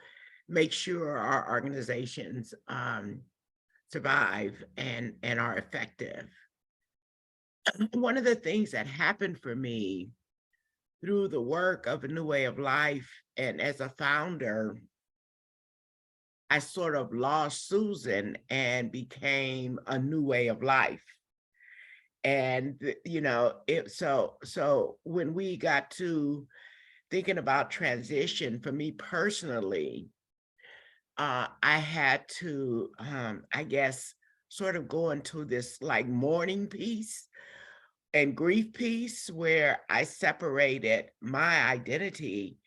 make sure our organizations survive and are effective. One of the things that happened for me through the work of A New Way of Life and as a founder, I sort of lost Susan and became a new way of life. And, you know, so when we got to thinking about transition, for me personally, I had to, I guess, sort of go into this like mourning piece and grief piece where I separated my identity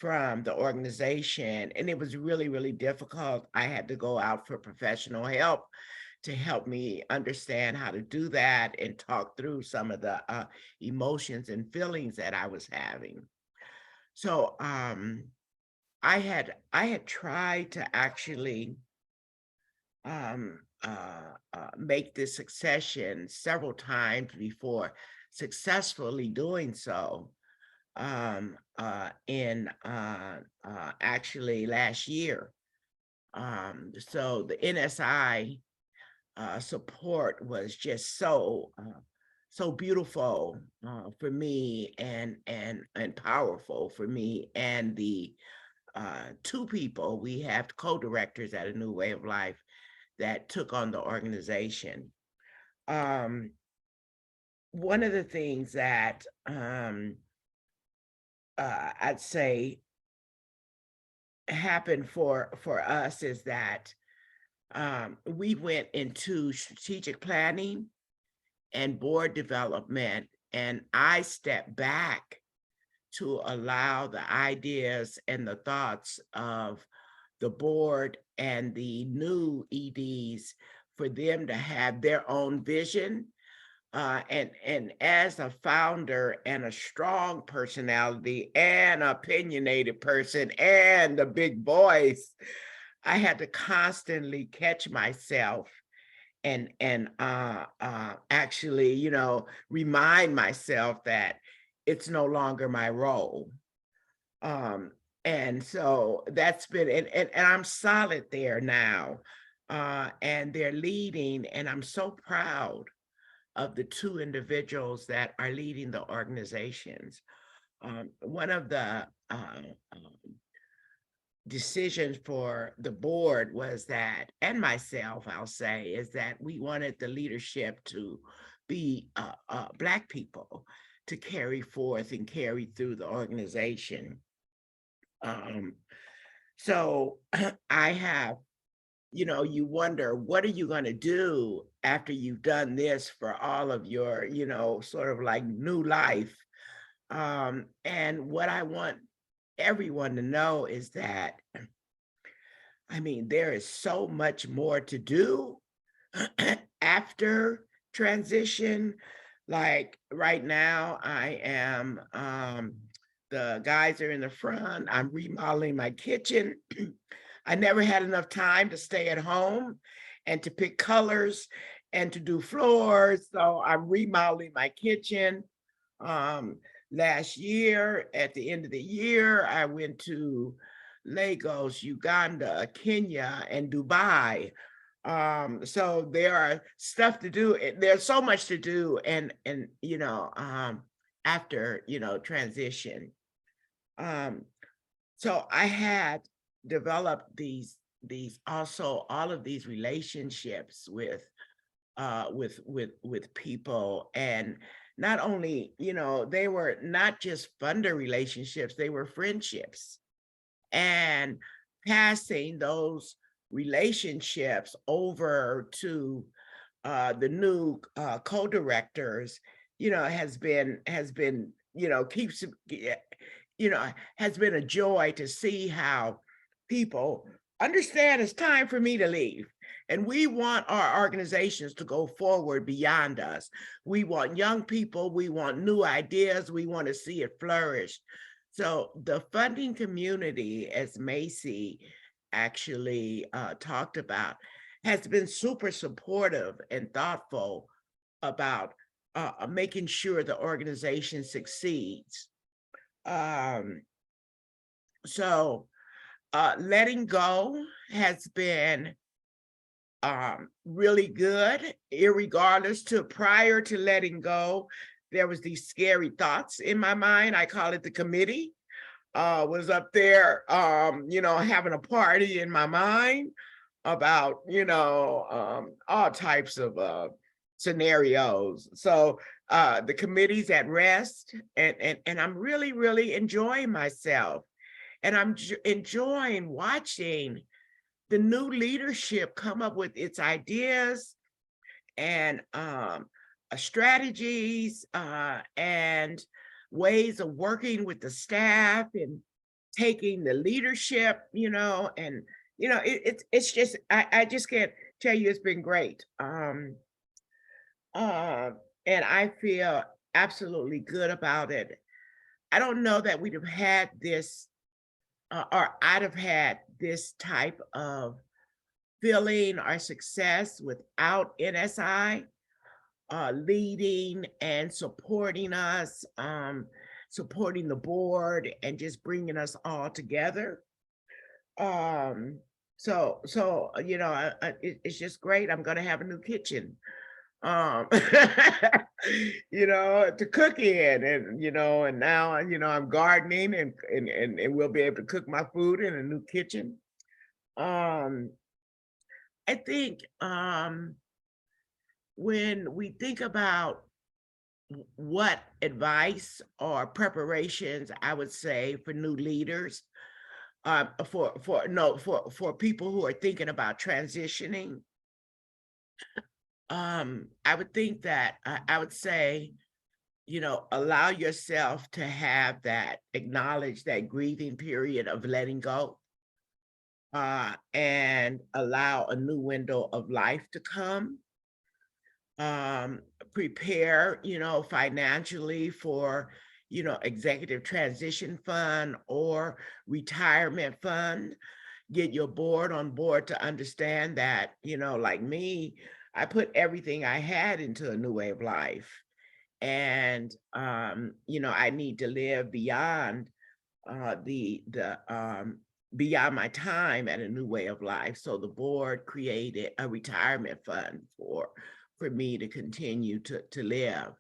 from the organization. And it was really, really difficult. I had to go out for professional help to help me understand how to do that and talk through some of the emotions and feelings that I was having. So I had tried to actually make this succession several times before successfully doing so. Actually last year. So the NSI support was just so beautiful for me and powerful for me and the two people we have co-directors at A New Way of Life that took on the organization. One of the things that I'd say happened for us is that we went into strategic planning and board development, and I stepped back to allow the ideas and the thoughts of the board and the new EDs for them to have their own vision. And as a founder and a strong personality and opinionated person and a big voice, I had to constantly catch myself and actually, you know, remind myself that it's no longer my role. And so that's been, and I'm solid there now. And they're leading, and I'm so proud of the two individuals that are leading the organizations. One of the decisions for the board was that, and myself, I'll say, is that we wanted the leadership to be Black people to carry forth and carry through the organization. So I have, you know, you wonder, what are you going to do after you've done this for all of your, you know, sort of like new life? And what I want everyone to know is that, I mean, there is so much more to do after transition. Like right now, I am, the guys are in the front, I'm remodeling my kitchen. I never had enough time to stay at home and to pick colors and to do floors. So I'm remodeling my kitchen. Last year, at the end of the year, I went to Lagos, Uganda, Kenya, and Dubai. So there are stuff to do. There's so much to do, and you know, after, you know, transition. So I had developed these also all of these relationships with people, and not only, you know, they were not just funder relationships, they were friendships, and passing those relationships over to the new co-directors, you know, has been, you know, keeps, you know, has been a joy to see how people understand it's time for me to leave. And we want our organizations to go forward beyond us. We want young people, we want new ideas, we want to see it flourish. So the funding community, as Maisie actually talked about, has been super supportive and thoughtful about making sure the organization succeeds. So letting go has been really good, irregardless to prior to letting go, there was these scary thoughts in my mind. I call it the committee. Was up there, you know, having a party in my mind about, you know, all types of scenarios. So the committee's at rest, and I'm really, really enjoying myself. And I'm enjoying watching the new leadership come up with its ideas and strategies and ways of working with the staff and taking the leadership, you know, and, you know, it's just, I just can't tell you, it's been great. And I feel absolutely good about it. I don't know that we'd have had this, or I'd have had this type of feeling or success without NSI leading and supporting us, supporting the board, and just bringing us all together. So you know, it's just great. I'm going to have a new kitchen, you know, to cook in, and you know, and now, you know, I'm gardening, and we'll be able to cook my food in a new kitchen. I think when we think about what advice or preparations I would say for new leaders, for people who are thinking about transitioning, I would think that I would say, you know, allow yourself to have that, acknowledge that grieving period of letting go, and allow a new window of life to come. Prepare, you know, financially for, you know, executive transition fund or retirement fund. get your board on board to understand that, you know, like me, I put everything I had into a new way of life. And, you know, I need to live beyond beyond my time at a new way of life. So the board created a retirement fund for me to continue to live.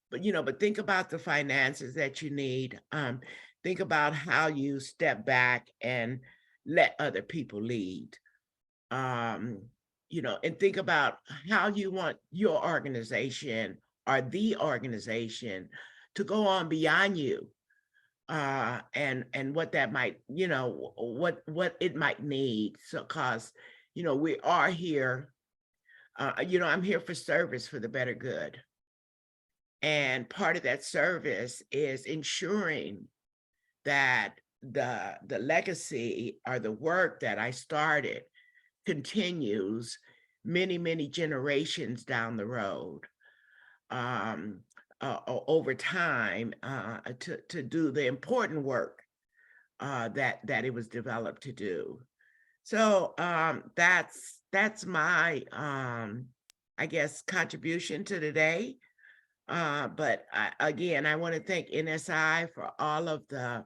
But, you know, but think about the finances that you need. Think about how you step back and let other people lead. You know, and think about how you want your organization or the organization to go on beyond you. And what that might, you know, what it might need. So, cause, you know, we are here, you know, I'm here for service for the better good. And part of that service is ensuring that the legacy or the work that I started continues many generations down the road. Over time, to do the important work that it was developed to do. So that's my I guess contribution to today. But again, I want to thank NSI for all of the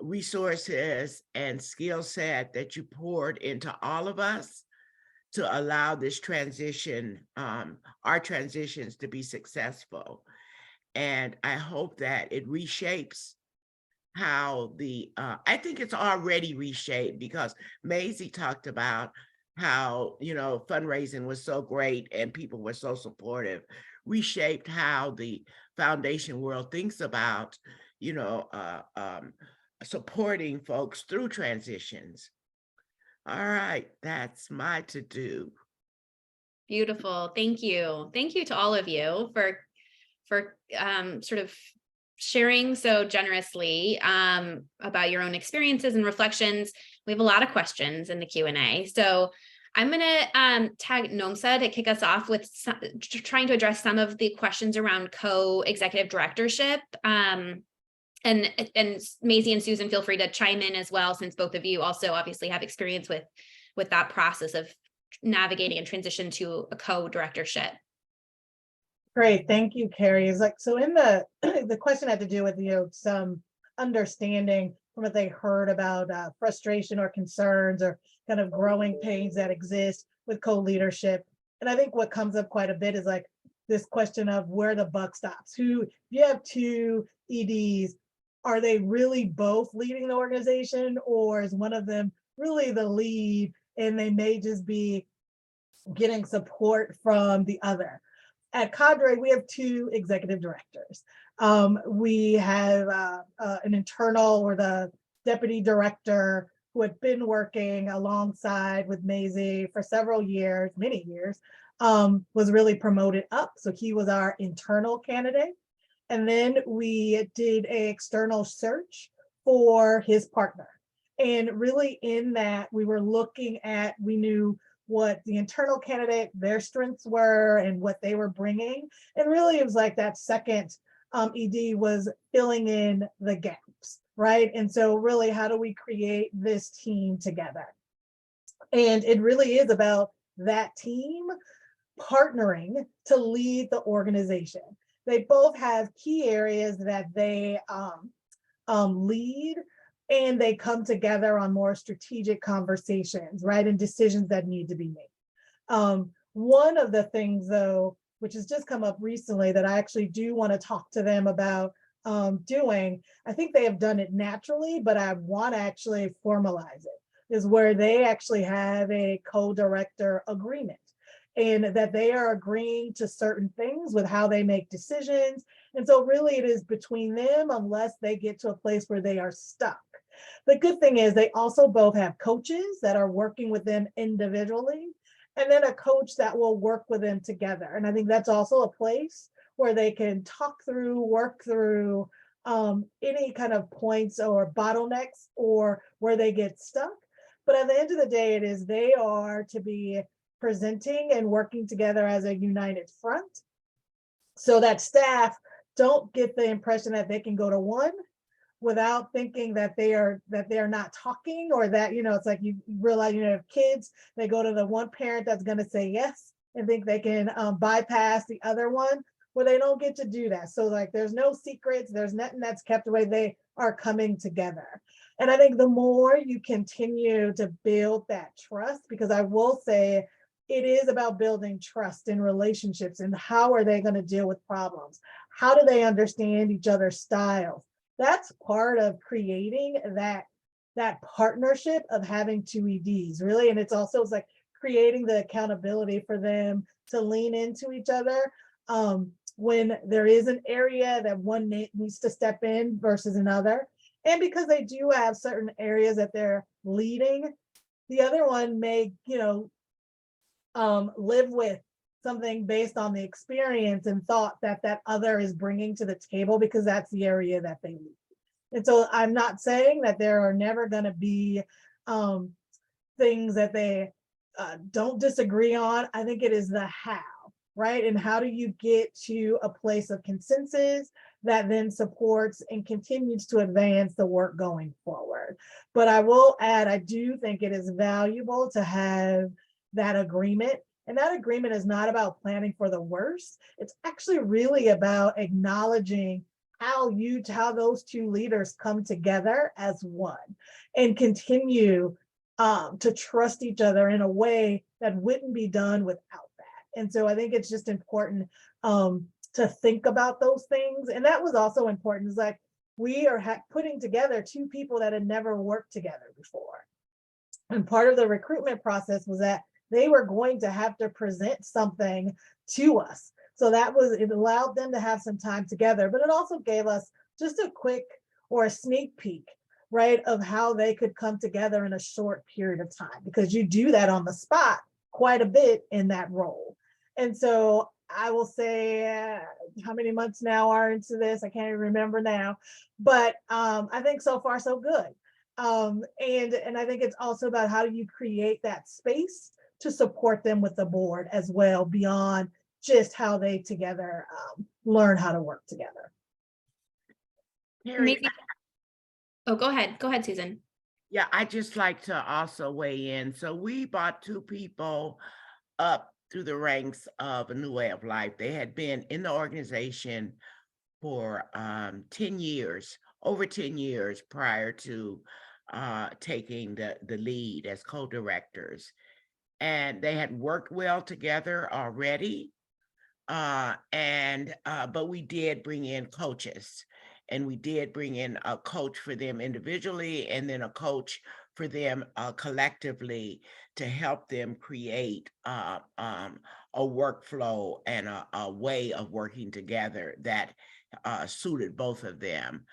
resources and skill set that you poured into all of us to allow this transition, our transitions to be successful. And I hope that it reshapes how I think it's already reshaped, because Maisie talked about how, you know, fundraising was so great and people were so supportive, reshaped how the foundation world thinks about, you know, supporting folks through transitions. All right, that's my to-do. Beautiful. Thank you. Thank you to all of you for sort of sharing so generously about your own experiences and reflections. We have a lot of questions in the Q&A. So I'm going to tag Nomsa to kick us off with trying to address some of the questions around co-executive directorship. And Maisie and Susan, feel free to chime in as well, since both of you also obviously have experience with that process of navigating and transition to a co-directorship. Great, thank you, Carrie. It's like, so in the question had to do with, you know, some understanding from what they heard about frustration or concerns or kind of growing pains that exist with co-leadership. And I think what comes up quite a bit is like this question of where the buck stops. Who, if you have two EDs, are they really both leading the organization, or is one of them really the lead and they may just be getting support from the other? At CADRE, we have two executive directors. We have an internal, or the deputy director, who had been working alongside with Maisie for several years, many years, was really promoted up. So he was our internal candidate. And then we did an external search for his partner. And really in that, we were looking at, we knew what the internal candidate, their strengths were and what they were bringing. And really it was like that second ED was filling in the gaps, right? And so really, how do we create this team together? And it really is about that team partnering to lead the organization. They both have key areas that they lead, and they come together on more strategic conversations, right? And decisions that need to be made. One of the things, though, which has just come up recently that I actually do want to talk to them about doing, I think they have done it naturally, but I want to actually formalize it, is where they actually have a co-director agreement, and that they are agreeing to certain things with how they make decisions. And so really it is between them, unless they get to a place where they are stuck. The good thing is they also both have coaches that are working with them individually, and then a coach that will work with them together. And I think that's also a place where they can talk through, work through any kind of points or bottlenecks or where they get stuck. But at the end of the day, it is they are to be presenting and working together as a united front, so that staff don't get the impression that they can go to one without thinking that they are not talking, or that, it's like you realize, if kids, they go to the one parent that's going to say yes and think they can bypass the other one, where they don't get to do that. So like, there's no secrets, there's nothing that's kept away. They are coming together. And I think the more you continue to build that trust, because I will say it is about building trust in relationships, and how are they going to deal with problems? How do they understand each other's styles? That's part of creating that partnership of having two EDs, really. And it's also, it's like creating the accountability for them to lean into each other. When there is an area that one needs to step in versus another. And because they do have certain areas that they're leading, the other one may, live with something based on the experience and thought that that other is bringing to the table, because that's the area that they lead. And so I'm not saying that there are never going to be things that they don't disagree on. I think it is the how, right? And how do you get to a place of consensus that then supports and continues to advance the work going forward? But I will add, I do think it is valuable to have that agreement. And that agreement is not about planning for the worst. It's actually really about acknowledging how those two leaders come together as one and continue to trust each other in a way that wouldn't be done without that. And so I think it's just important to think about those things. And that was also important, is like, we are putting together two people that had never worked together before. And part of the recruitment process was that they were going to have to present something to us. So it allowed them to have some time together, but it also gave us just a quick or a sneak peek, right, of how they could come together in a short period of time, because you do that on the spot quite a bit in that role. And so I will say, how many months now are into this? I can't even remember now, but I think so far so good. And I think it's also about how do you create that space to support them with the board as well, beyond just how they together learn how to work together. Carrie, Oh, go ahead, Susan. yeah, I'd just like to also weigh in. So we brought two people up through the ranks of A New Way of Life. They had been in the organization for 10 years, over 10 years prior to taking the lead as co-directors. And they had worked well together already. But we did bring in coaches, and we did bring in a coach for them individually, and then a coach for them collectively, to help them create a workflow and a way of working together that suited both of them.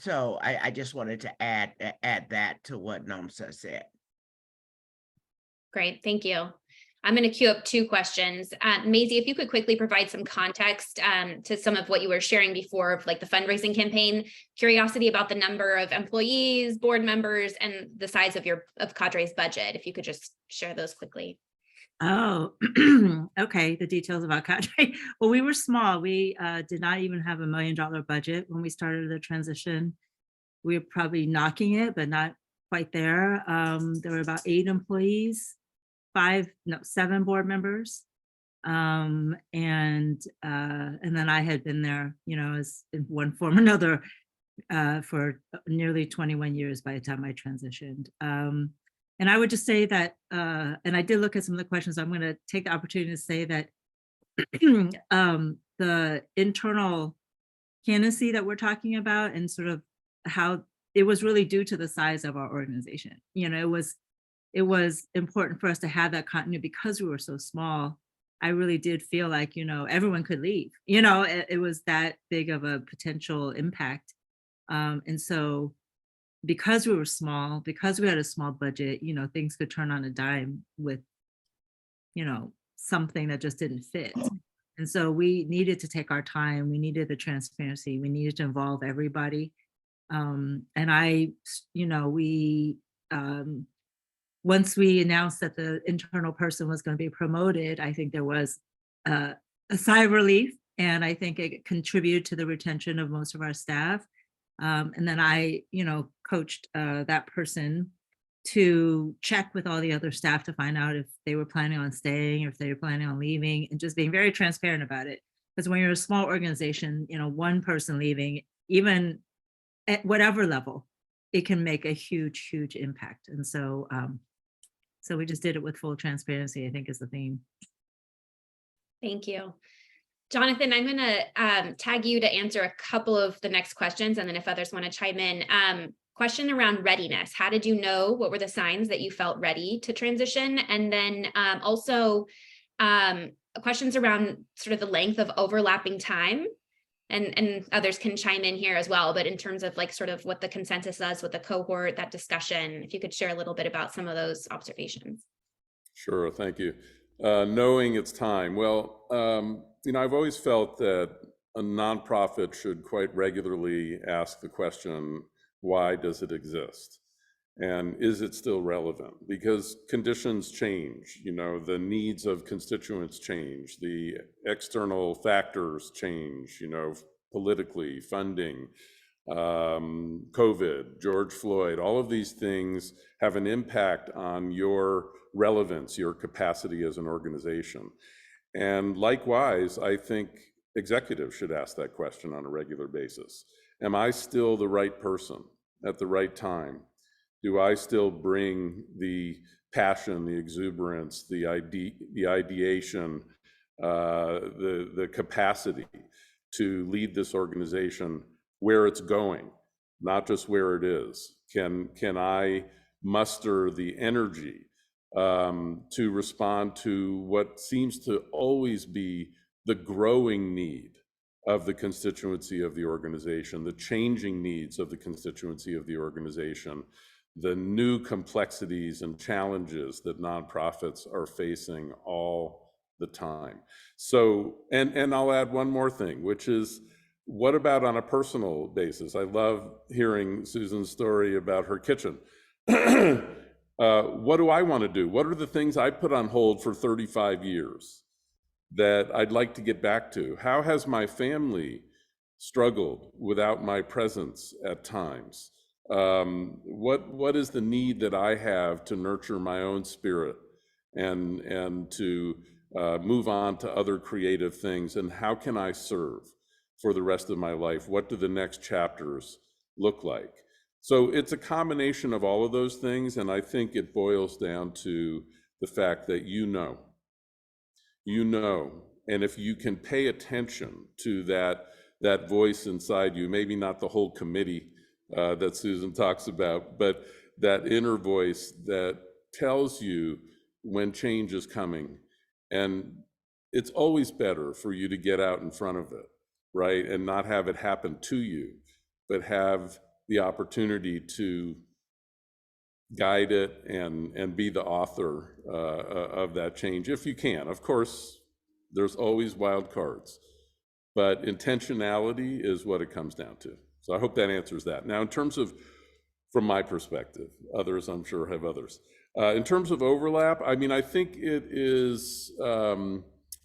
So I just wanted to add that to what Nomsa said. Great, thank you. I'm going to queue up two questions. Maisie, if you could quickly provide some context to some of what you were sharing before, of like the fundraising campaign, curiosity about the number of employees, board members, and the size of CADRE's budget. If you could just share those quickly. Oh, okay. The details about CADRE. Well, we were small. We did not even have $1 million budget when we started the transition. We were probably knocking it, but not quite there. There were about 8 employees. 7 board members. And then I had been there, as in one form or another, for nearly 21 years by the time I transitioned. And I would just say that, and I did look at some of the questions. I'm going to take the opportunity to say that the internal candidacy that we're talking about, and sort of how it was really due to the size of our organization. It was important for us to have that continuity because we were so small. I really did feel like, everyone could leave, it was that big of a potential impact. And so because we were small, because we had a small budget, things could turn on a dime with, something that just didn't fit. And so we needed to take our time. We needed the transparency. We needed to involve everybody. Once we announced that the internal person was going to be promoted, I think there was a sigh of relief, and I think it contributed to the retention of most of our staff. And then I, coached that person to check with all the other staff to find out if they were planning on staying or if they were planning on leaving, and just being very transparent about it. Because when you're a small organization, one person leaving, even at whatever level, it can make a huge, huge impact. And so, so we just did it with full transparency, I think, is the theme. Thank you. Johnathan, I'm going to tag you to answer a couple of the next questions, and then if others want to chime in. Question around readiness. How did you know? What were the signs that you felt ready to transition? And then also questions around sort of the length of overlapping time, and others can chime in here as well. But in terms of like sort of what the consensus is with the cohort, that discussion, if you could share a little bit about some of those observations. Sure, thank you. Knowing it's time. Well, I've always felt that a nonprofit should quite regularly ask the question, why does it exist? And is it still relevant? Because conditions change, the needs of constituents change, the external factors change, politically, funding, COVID, George Floyd, all of these things have an impact on your relevance, your capacity as an organization. And likewise, I think executives should ask that question on a regular basis. Am I still the right person at the right time? Do I still bring the passion, the exuberance, the ideation, the capacity to lead this organization where it's going, not just where it is? Can I muster the energy to respond to what seems to always be the growing need of the constituency of the organization, the changing needs of the constituency of the organization, the new complexities and challenges that nonprofits are facing all the time. So, and I'll add one more thing, which is, what about on a personal basis? I love hearing Susan's story about her kitchen. What do I want to do? What are the things I put on hold for 35 years that I'd like to get back to? How has my family struggled without my presence at times? What is the need that I have to nurture my own spirit and to move on to other creative things? And how can I serve for the rest of my life? What do the next chapters look like? So it's a combination of all of those things, and I think it boils down to the fact that you know, and if you can pay attention to that voice inside you, maybe not the whole committee that Susan talks about, but that inner voice that tells you when change is coming. And it's always better for you to get out in front of it, right? And not have it happen to you, but have the opportunity to guide it and be the author of that change, if you can. Of course, there's always wild cards, but intentionality is what it comes down to. So I hope that answers that. Now, in terms of, from my perspective, others I'm sure have others. In terms of overlap, I mean, I think it is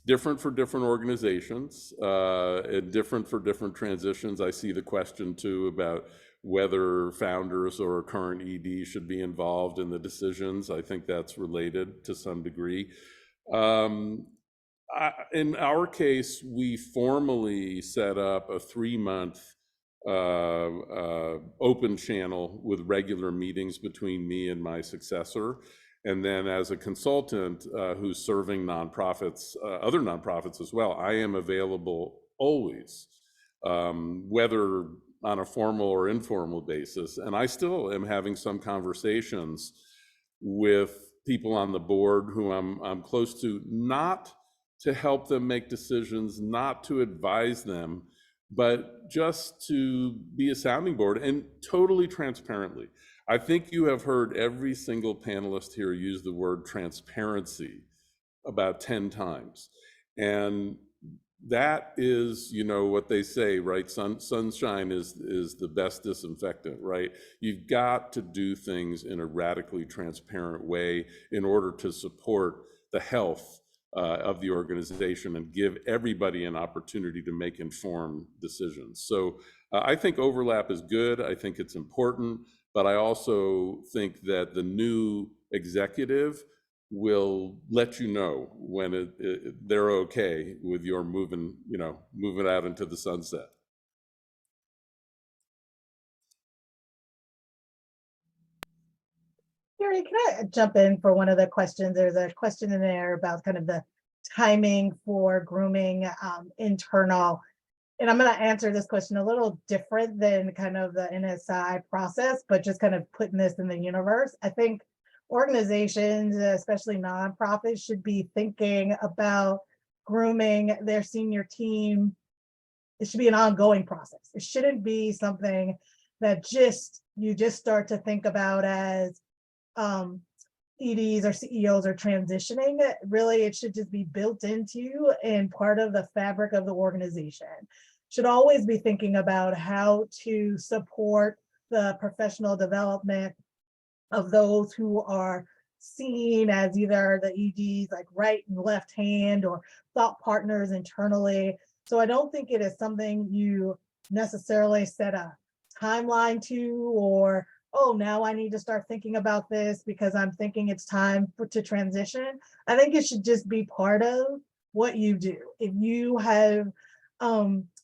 different for different organizations, and different for different transitions. I see the question too about whether founders or current ED should be involved in the decisions. I think that's related to some degree. In our case, we formally set up a 3-month open channel with regular meetings between me and my successor. And then as a consultant who's serving nonprofits, other nonprofits as well, I am available always, whether on a formal or informal basis. And I still am having some conversations with people on the board who I'm close to, not to help them make decisions, not to advise them, but just to be a sounding board, and totally transparently. I think you have heard every single panelist here use the word transparency about 10 times. And that is, what they say, right? Sunshine is the best disinfectant, right? You've got to do things in a radically transparent way in order to support the health of the organization and give everybody an opportunity to make informed decisions. So I think overlap is good. I think it's important, but I also think that the new executive will let you know when they're okay with your moving out into the sunset. Gary, can I jump in for one of the questions? There's a question in there about kind of the timing for grooming internal. And I'm going to answer this question a little different than kind of the NSI process, but just kind of putting this in the universe. I think organizations, especially nonprofits, should be thinking about grooming their senior team. It should be an ongoing process. It shouldn't be something that you just start to think about as EDs or CEOs are transitioning. Really, it should just be built into and part of the fabric of the organization. Should always be thinking about how to support the professional development of those who are seen as either the EDs, like right and left hand, or thought partners internally. So I don't think it is something you necessarily set a timeline to, or oh, now I need to start thinking about this because I'm thinking it's time to transition. I think it should just be part of what you do. If you have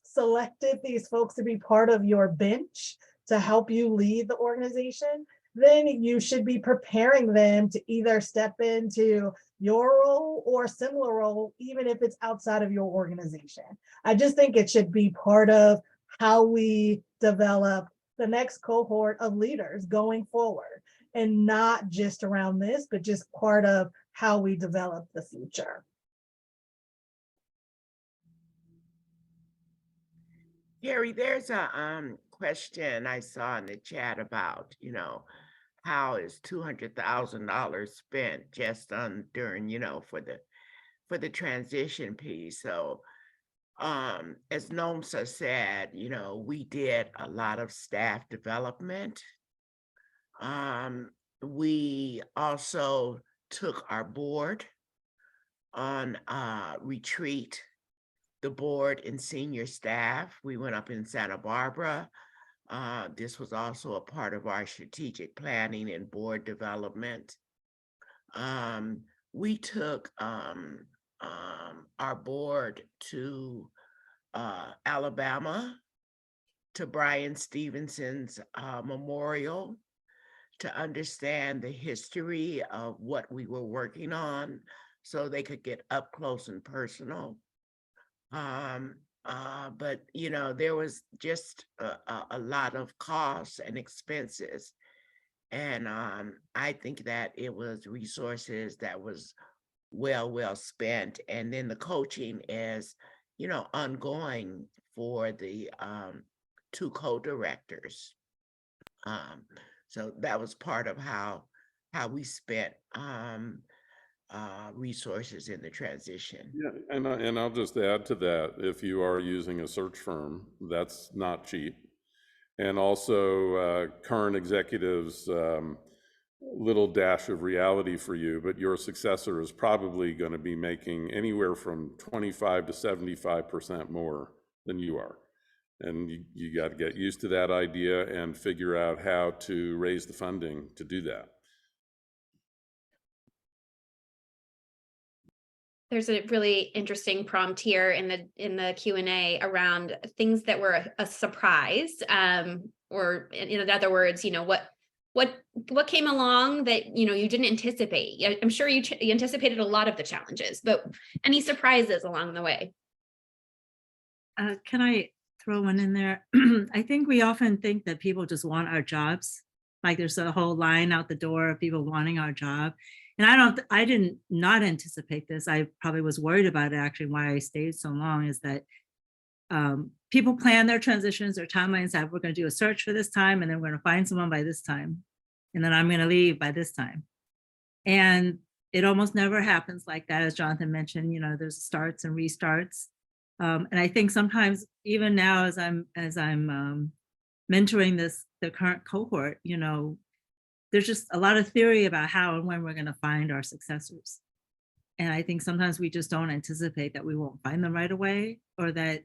selected these folks to be part of your bench to help you lead the organization, then you should be preparing them to either step into your role or similar role, even if it's outside of your organization. I just think it should be part of how we develop the next cohort of leaders going forward, and not just around this, but just part of how we develop the future. Gary, there's a question I saw in the chat about, how is $200,000 spent just on during, for the transition piece. So as Nomsa said, we did a lot of staff development. We also took our board on retreat, the board and senior staff. We went up in Santa Barbara. This was also a part of our strategic planning and board development. We took our board to Alabama, to Brian Stevenson's memorial, to understand the history of what we were working on so they could get up close and personal. But there was just a lot of costs and expenses. And I think that it was resources that was well spent. And then the coaching is, ongoing for the two co-directors. So that was part of how we spent resources in the transition. Yeah, and I'll just add to that, if you are using a search firm, that's not cheap. And also current executives, little dash of reality for you, but your successor is probably going to be making anywhere from 25 to 75% more than you are. And you got to get used to that idea and figure out how to raise the funding to do that. There's a really interesting prompt here in the Q&A around things that were a surprise, or in other words, what came along that you didn't anticipate. I'm sure you anticipated a lot of the challenges, but any surprises along the way? Can I throw one in there? I think we often think that people just want our jobs. Like there's a whole line out the door of people wanting our job. And I did not anticipate this. I probably was worried about it, actually, why I stayed so long, is that people plan their transitions, their timelines, that we're going to do a search for this time, and then we're going to find someone by this time, and then I'm going to leave by this time. And it almost never happens like that. As Johnathan mentioned, there's starts and restarts. And I think sometimes, even now, as I'm mentoring the current cohort, there's just a lot of theory about how and when we're going to find our successors. And I think sometimes we just don't anticipate that we won't find them right away, or that,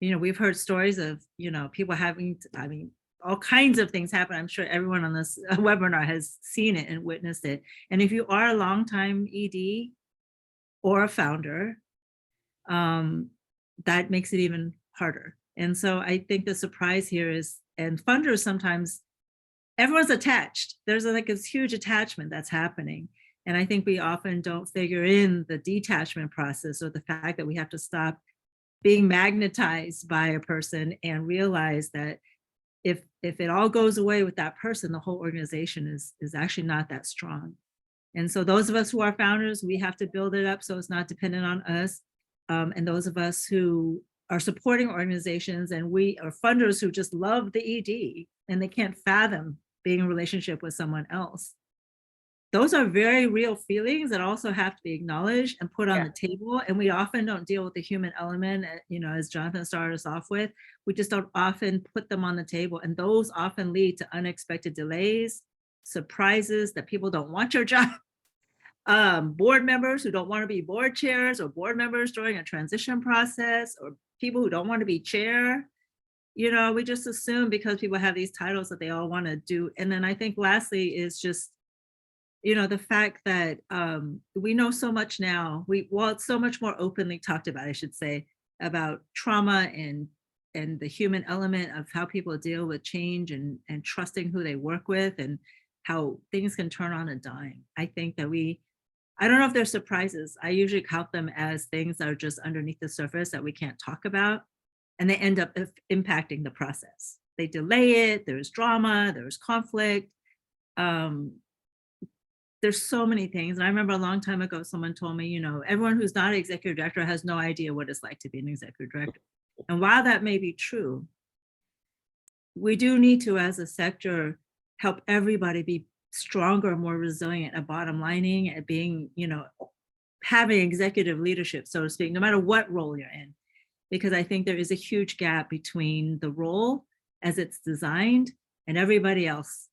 we've heard stories of, people having, all kinds of things happen. I'm sure everyone on this webinar has seen it and witnessed it. And if you are a longtime ED or a founder, that makes it even harder. And so I think the surprise here is, and funders sometimes, everyone's attached. There's like this huge attachment that's happening. And I think we often don't figure in the detachment process, or the fact that we have to stop being magnetized by a person and realize that if it all goes away with that person, the whole organization is actually not that strong. And so those of us who are founders, we have to build it up so it's not dependent on us. And those of us who are supporting organizations, and we are funders who just love the ED and they can't fathom being in a relationship with someone else. Those are very real feelings that also have to be acknowledged and put on the table. And we often don't deal with the human element, as Johnathan started us off with. We just don't often put them on the table. And those often lead to unexpected delays, surprises, that people don't want your job. Board members who don't want to be board chairs, or board members during a transition process, or people who don't want to be chair. We just assume because people have these titles that they all want to do. And then I think lastly is just, the fact that we know so much now. It's so much more openly talked about, I should say, about trauma and the human element of how people deal with change and trusting who they work with, and how things can turn on a dime. I think that I don't know if they're surprises. I usually count them as things that are just underneath the surface that we can't talk about, and they end up impacting the process. They delay it, there's drama, there's conflict. There's so many things. And I remember a long time ago, someone told me, everyone who's not an executive director has no idea what it's like to be an executive director. And while that may be true, we do need to, as a sector, help everybody be stronger, more resilient at bottom lining, at being, having executive leadership, so to speak, no matter what role you're in. Because I think there is a huge gap between the role as it's designed and everybody else.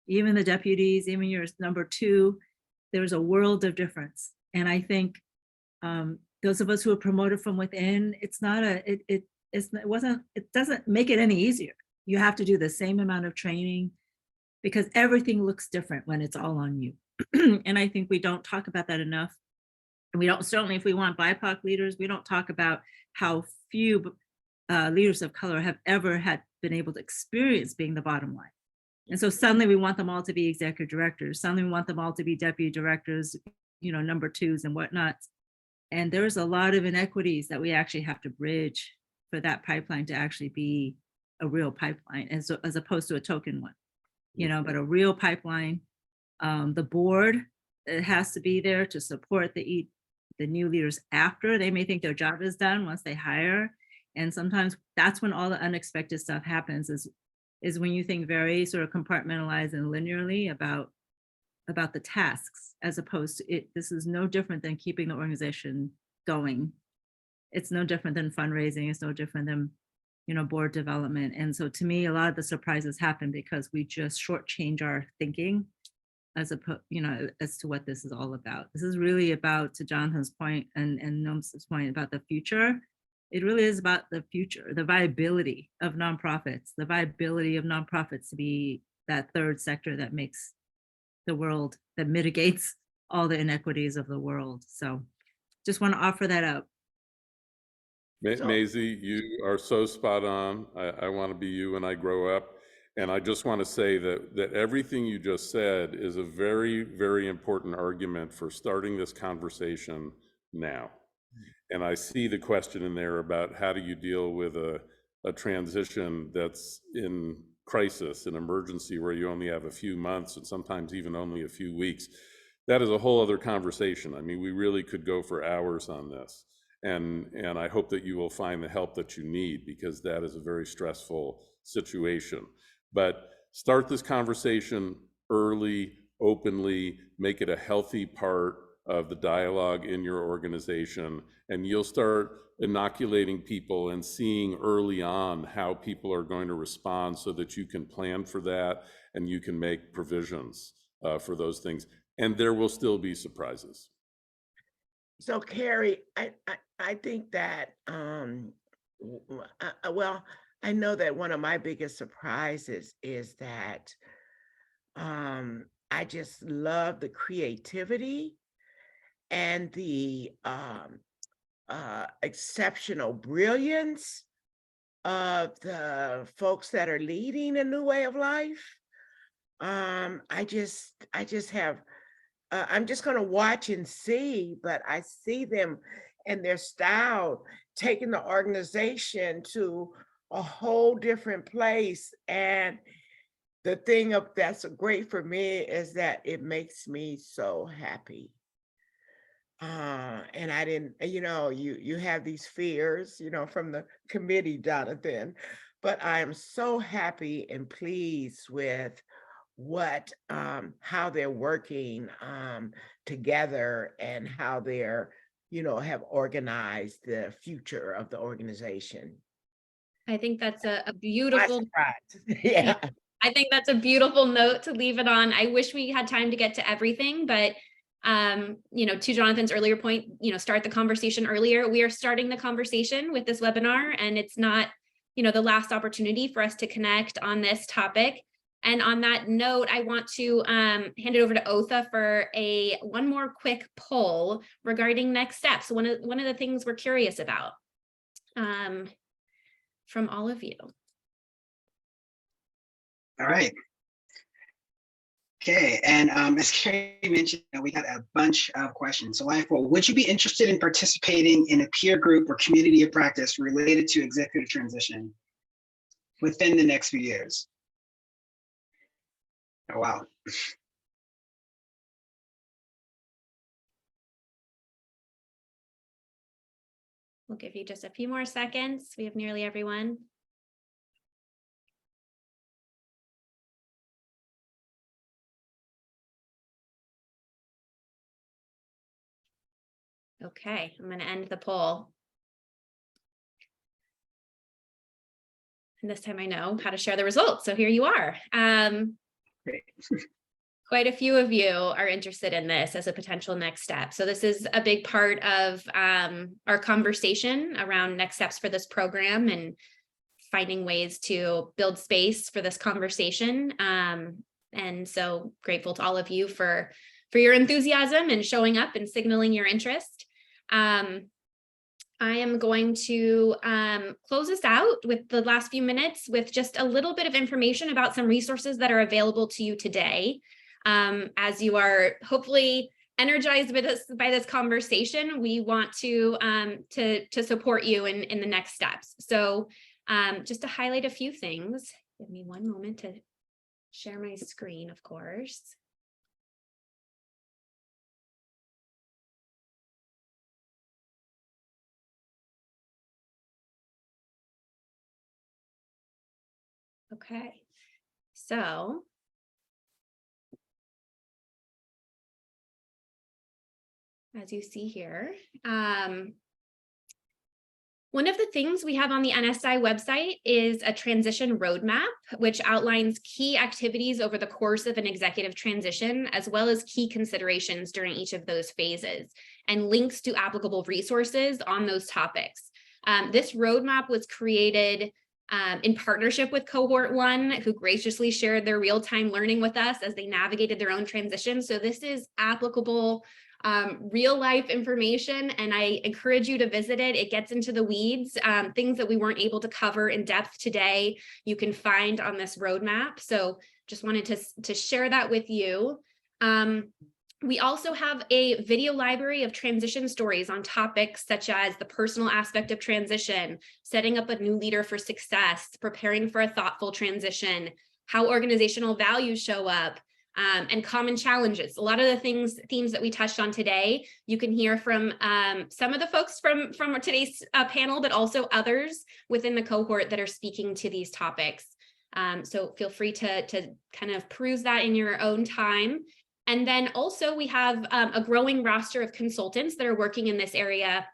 Even the deputies, even your number two, there's a world of difference. And I think those of us who are promoted from within, it doesn't make it any easier. You have to do the same amount of training, because everything looks different when it's all on you. And I think we don't talk about that enough. And we don't, certainly if we want BIPOC leaders, we don't talk about how few leaders of color have ever been able to experience being the bottom line. And so suddenly we want them all to be executive directors. Suddenly we want them all to be deputy directors, number twos and whatnot. And there's a lot of inequities that we actually have to bridge for that pipeline to actually be a real pipeline, as opposed to a token one, but a real pipeline. The board, it has to be there to support the new leaders after. They may think their job is done once they hire. And sometimes that's when all the unexpected stuff happens, is when you think very sort of compartmentalized and linearly about the tasks, as opposed to it. This is no different than keeping the organization going. It's no different than fundraising. It's no different than, board development. And so to me, a lot of the surprises happen because we just shortchange our thinking as to what this is all about. This is really about, to Jonathan's point and Nomsa's point about the future. It really is about the future, the viability of nonprofits, to be that third sector that makes the world, that mitigates all the inequities of the world. So just want to offer that up. Maisie, you are so spot on. I want to be you when I grow up. And I just want to say that everything you just said is a very, very important argument for starting this conversation now. And I see the question in there about how do you deal with a transition that's in crisis, an emergency where you only have a few months and sometimes even only a few weeks. That is a whole other conversation. I mean, we really could go for hours on this. And I hope that you will find the help that you need, because that is a very stressful situation. But start this conversation early, openly, make it a healthy part of the dialogue in your organization, and you'll start inoculating people and seeing early on how people are going to respond, so that you can plan for that and you can make provisions for those things. And there will still be surprises. So Carrie, I think that, well, I know that one of my biggest surprises is that I just love the creativity and the exceptional brilliance of the folks that are leading a new way of life. I just have, I'm just going to watch and see, but I see them and their style taking the organization to a whole different place. And the thing that's great for me is that it makes me so happy. And I didn't, you have these fears, from the committee, Johnathan, but I am so happy and pleased with how they're working together and how they're, have organized the future of the organization. I think that's a My beautiful, surprise. Yeah. I think that's a beautiful note to leave it on. I wish we had time to get to everything, but to Johnathan's earlier point, start the conversation earlier. We are starting the conversation with this webinar, and it's not, the last opportunity for us to connect on this topic. And on that note, I want to hand it over to Otha for one more quick poll regarding next steps. One of the things we're curious about from all of you. All right. Okay, and as Carrie mentioned, we got a bunch of questions. So would you be interested in participating in a peer group or community of practice related to executive transition within the next few years? Oh, wow. We'll give you just a few more seconds. We have nearly everyone. Okay, I'm going to end the poll. And this time I know how to share the results. So here you are. Great. Quite a few of you are interested in this as a potential next step. So this is a big part of our conversation around next steps for this program and finding ways to build space for this conversation. And so grateful to all of you for your enthusiasm and showing up and signaling your interest. I am going to close us out with the last few minutes with just a little bit of information about some resources that are available to you today. As you are hopefully energized by this conversation, we want to support you in the next steps. So just to highlight a few things, give me one moment to share my screen, of course. Okay, so as you see here, one of the things we have on the NSI website is a transition roadmap, which outlines key activities over the course of an executive transition, as well as key considerations during each of those phases, and links to applicable resources on those topics. This roadmap was created in partnership with Cohort 1, who graciously shared their real-time learning with us as they navigated their own transition. So this is applicable real life information, and I encourage you to visit it. It gets into the weeds, things that we weren't able to cover in depth today, you can find on this roadmap. So just wanted to share that with you. We also have a video library of transition stories on topics such as the personal aspect of transition, setting up a new leader for success, preparing for a thoughtful transition, how organizational values show up, and common challenges. A lot of the themes that we touched on today, you can hear from some of the folks from today's panel, but also others within the cohort that are speaking to these topics. So feel free to kind of peruse that in your own time. And then also we have a growing roster of consultants that are working in this area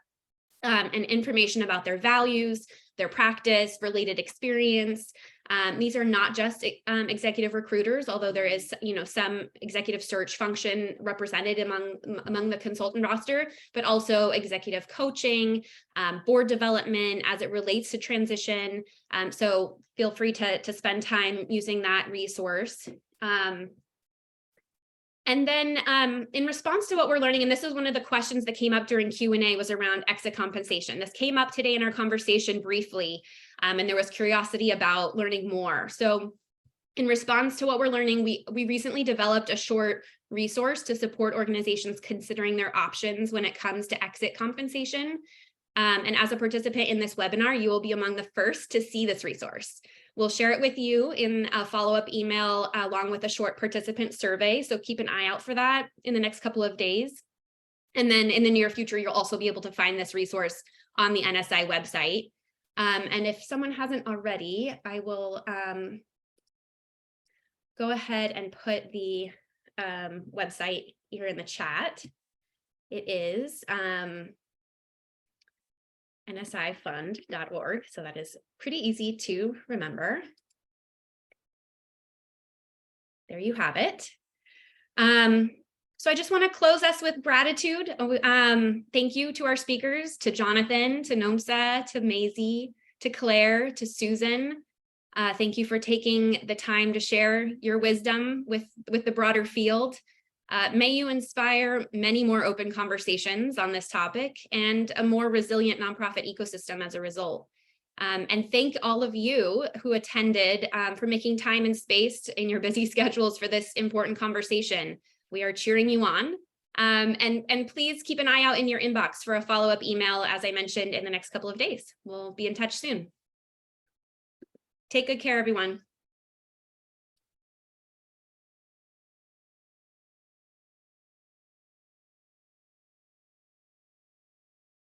and information about their values, their practice, related experience. These are not just executive recruiters, although there is, some executive search function represented among the consultant roster, but also executive coaching, board development as it relates to transition. So feel free to spend time using that resource. And then in response to what we're learning, and this is one of the questions that came up during Q&A, was around exit compensation. This came up today in our conversation briefly, and there was curiosity about learning more. So in response to what we're learning, we recently developed a short resource to support organizations considering their options when it comes to exit compensation. And as a participant in this webinar, you will be among the first to see this resource. We'll share it with you in a follow-up email along with a short participant survey. So keep an eye out for that in the next couple of days. And then in the near future, you'll also be able to find this resource on the NSI website. And if someone hasn't already, I will go ahead and put the website here in the chat. It is nsifund.org. So that is pretty easy to remember. There you have it. So I just want to close us with gratitude. Thank you to our speakers, to Johnathan, to Nomsa, to Maisie, to Claire, to Susan. Thank you for taking the time to share your wisdom with the broader field. May you inspire many more open conversations on this topic and a more resilient nonprofit ecosystem as a result. And thank all of you who attended for making time and space in your busy schedules for this important conversation. We are cheering you on. And please keep an eye out in your inbox for a follow-up email, as I mentioned, in the next couple of days. We'll be in touch soon. Take good care, everyone.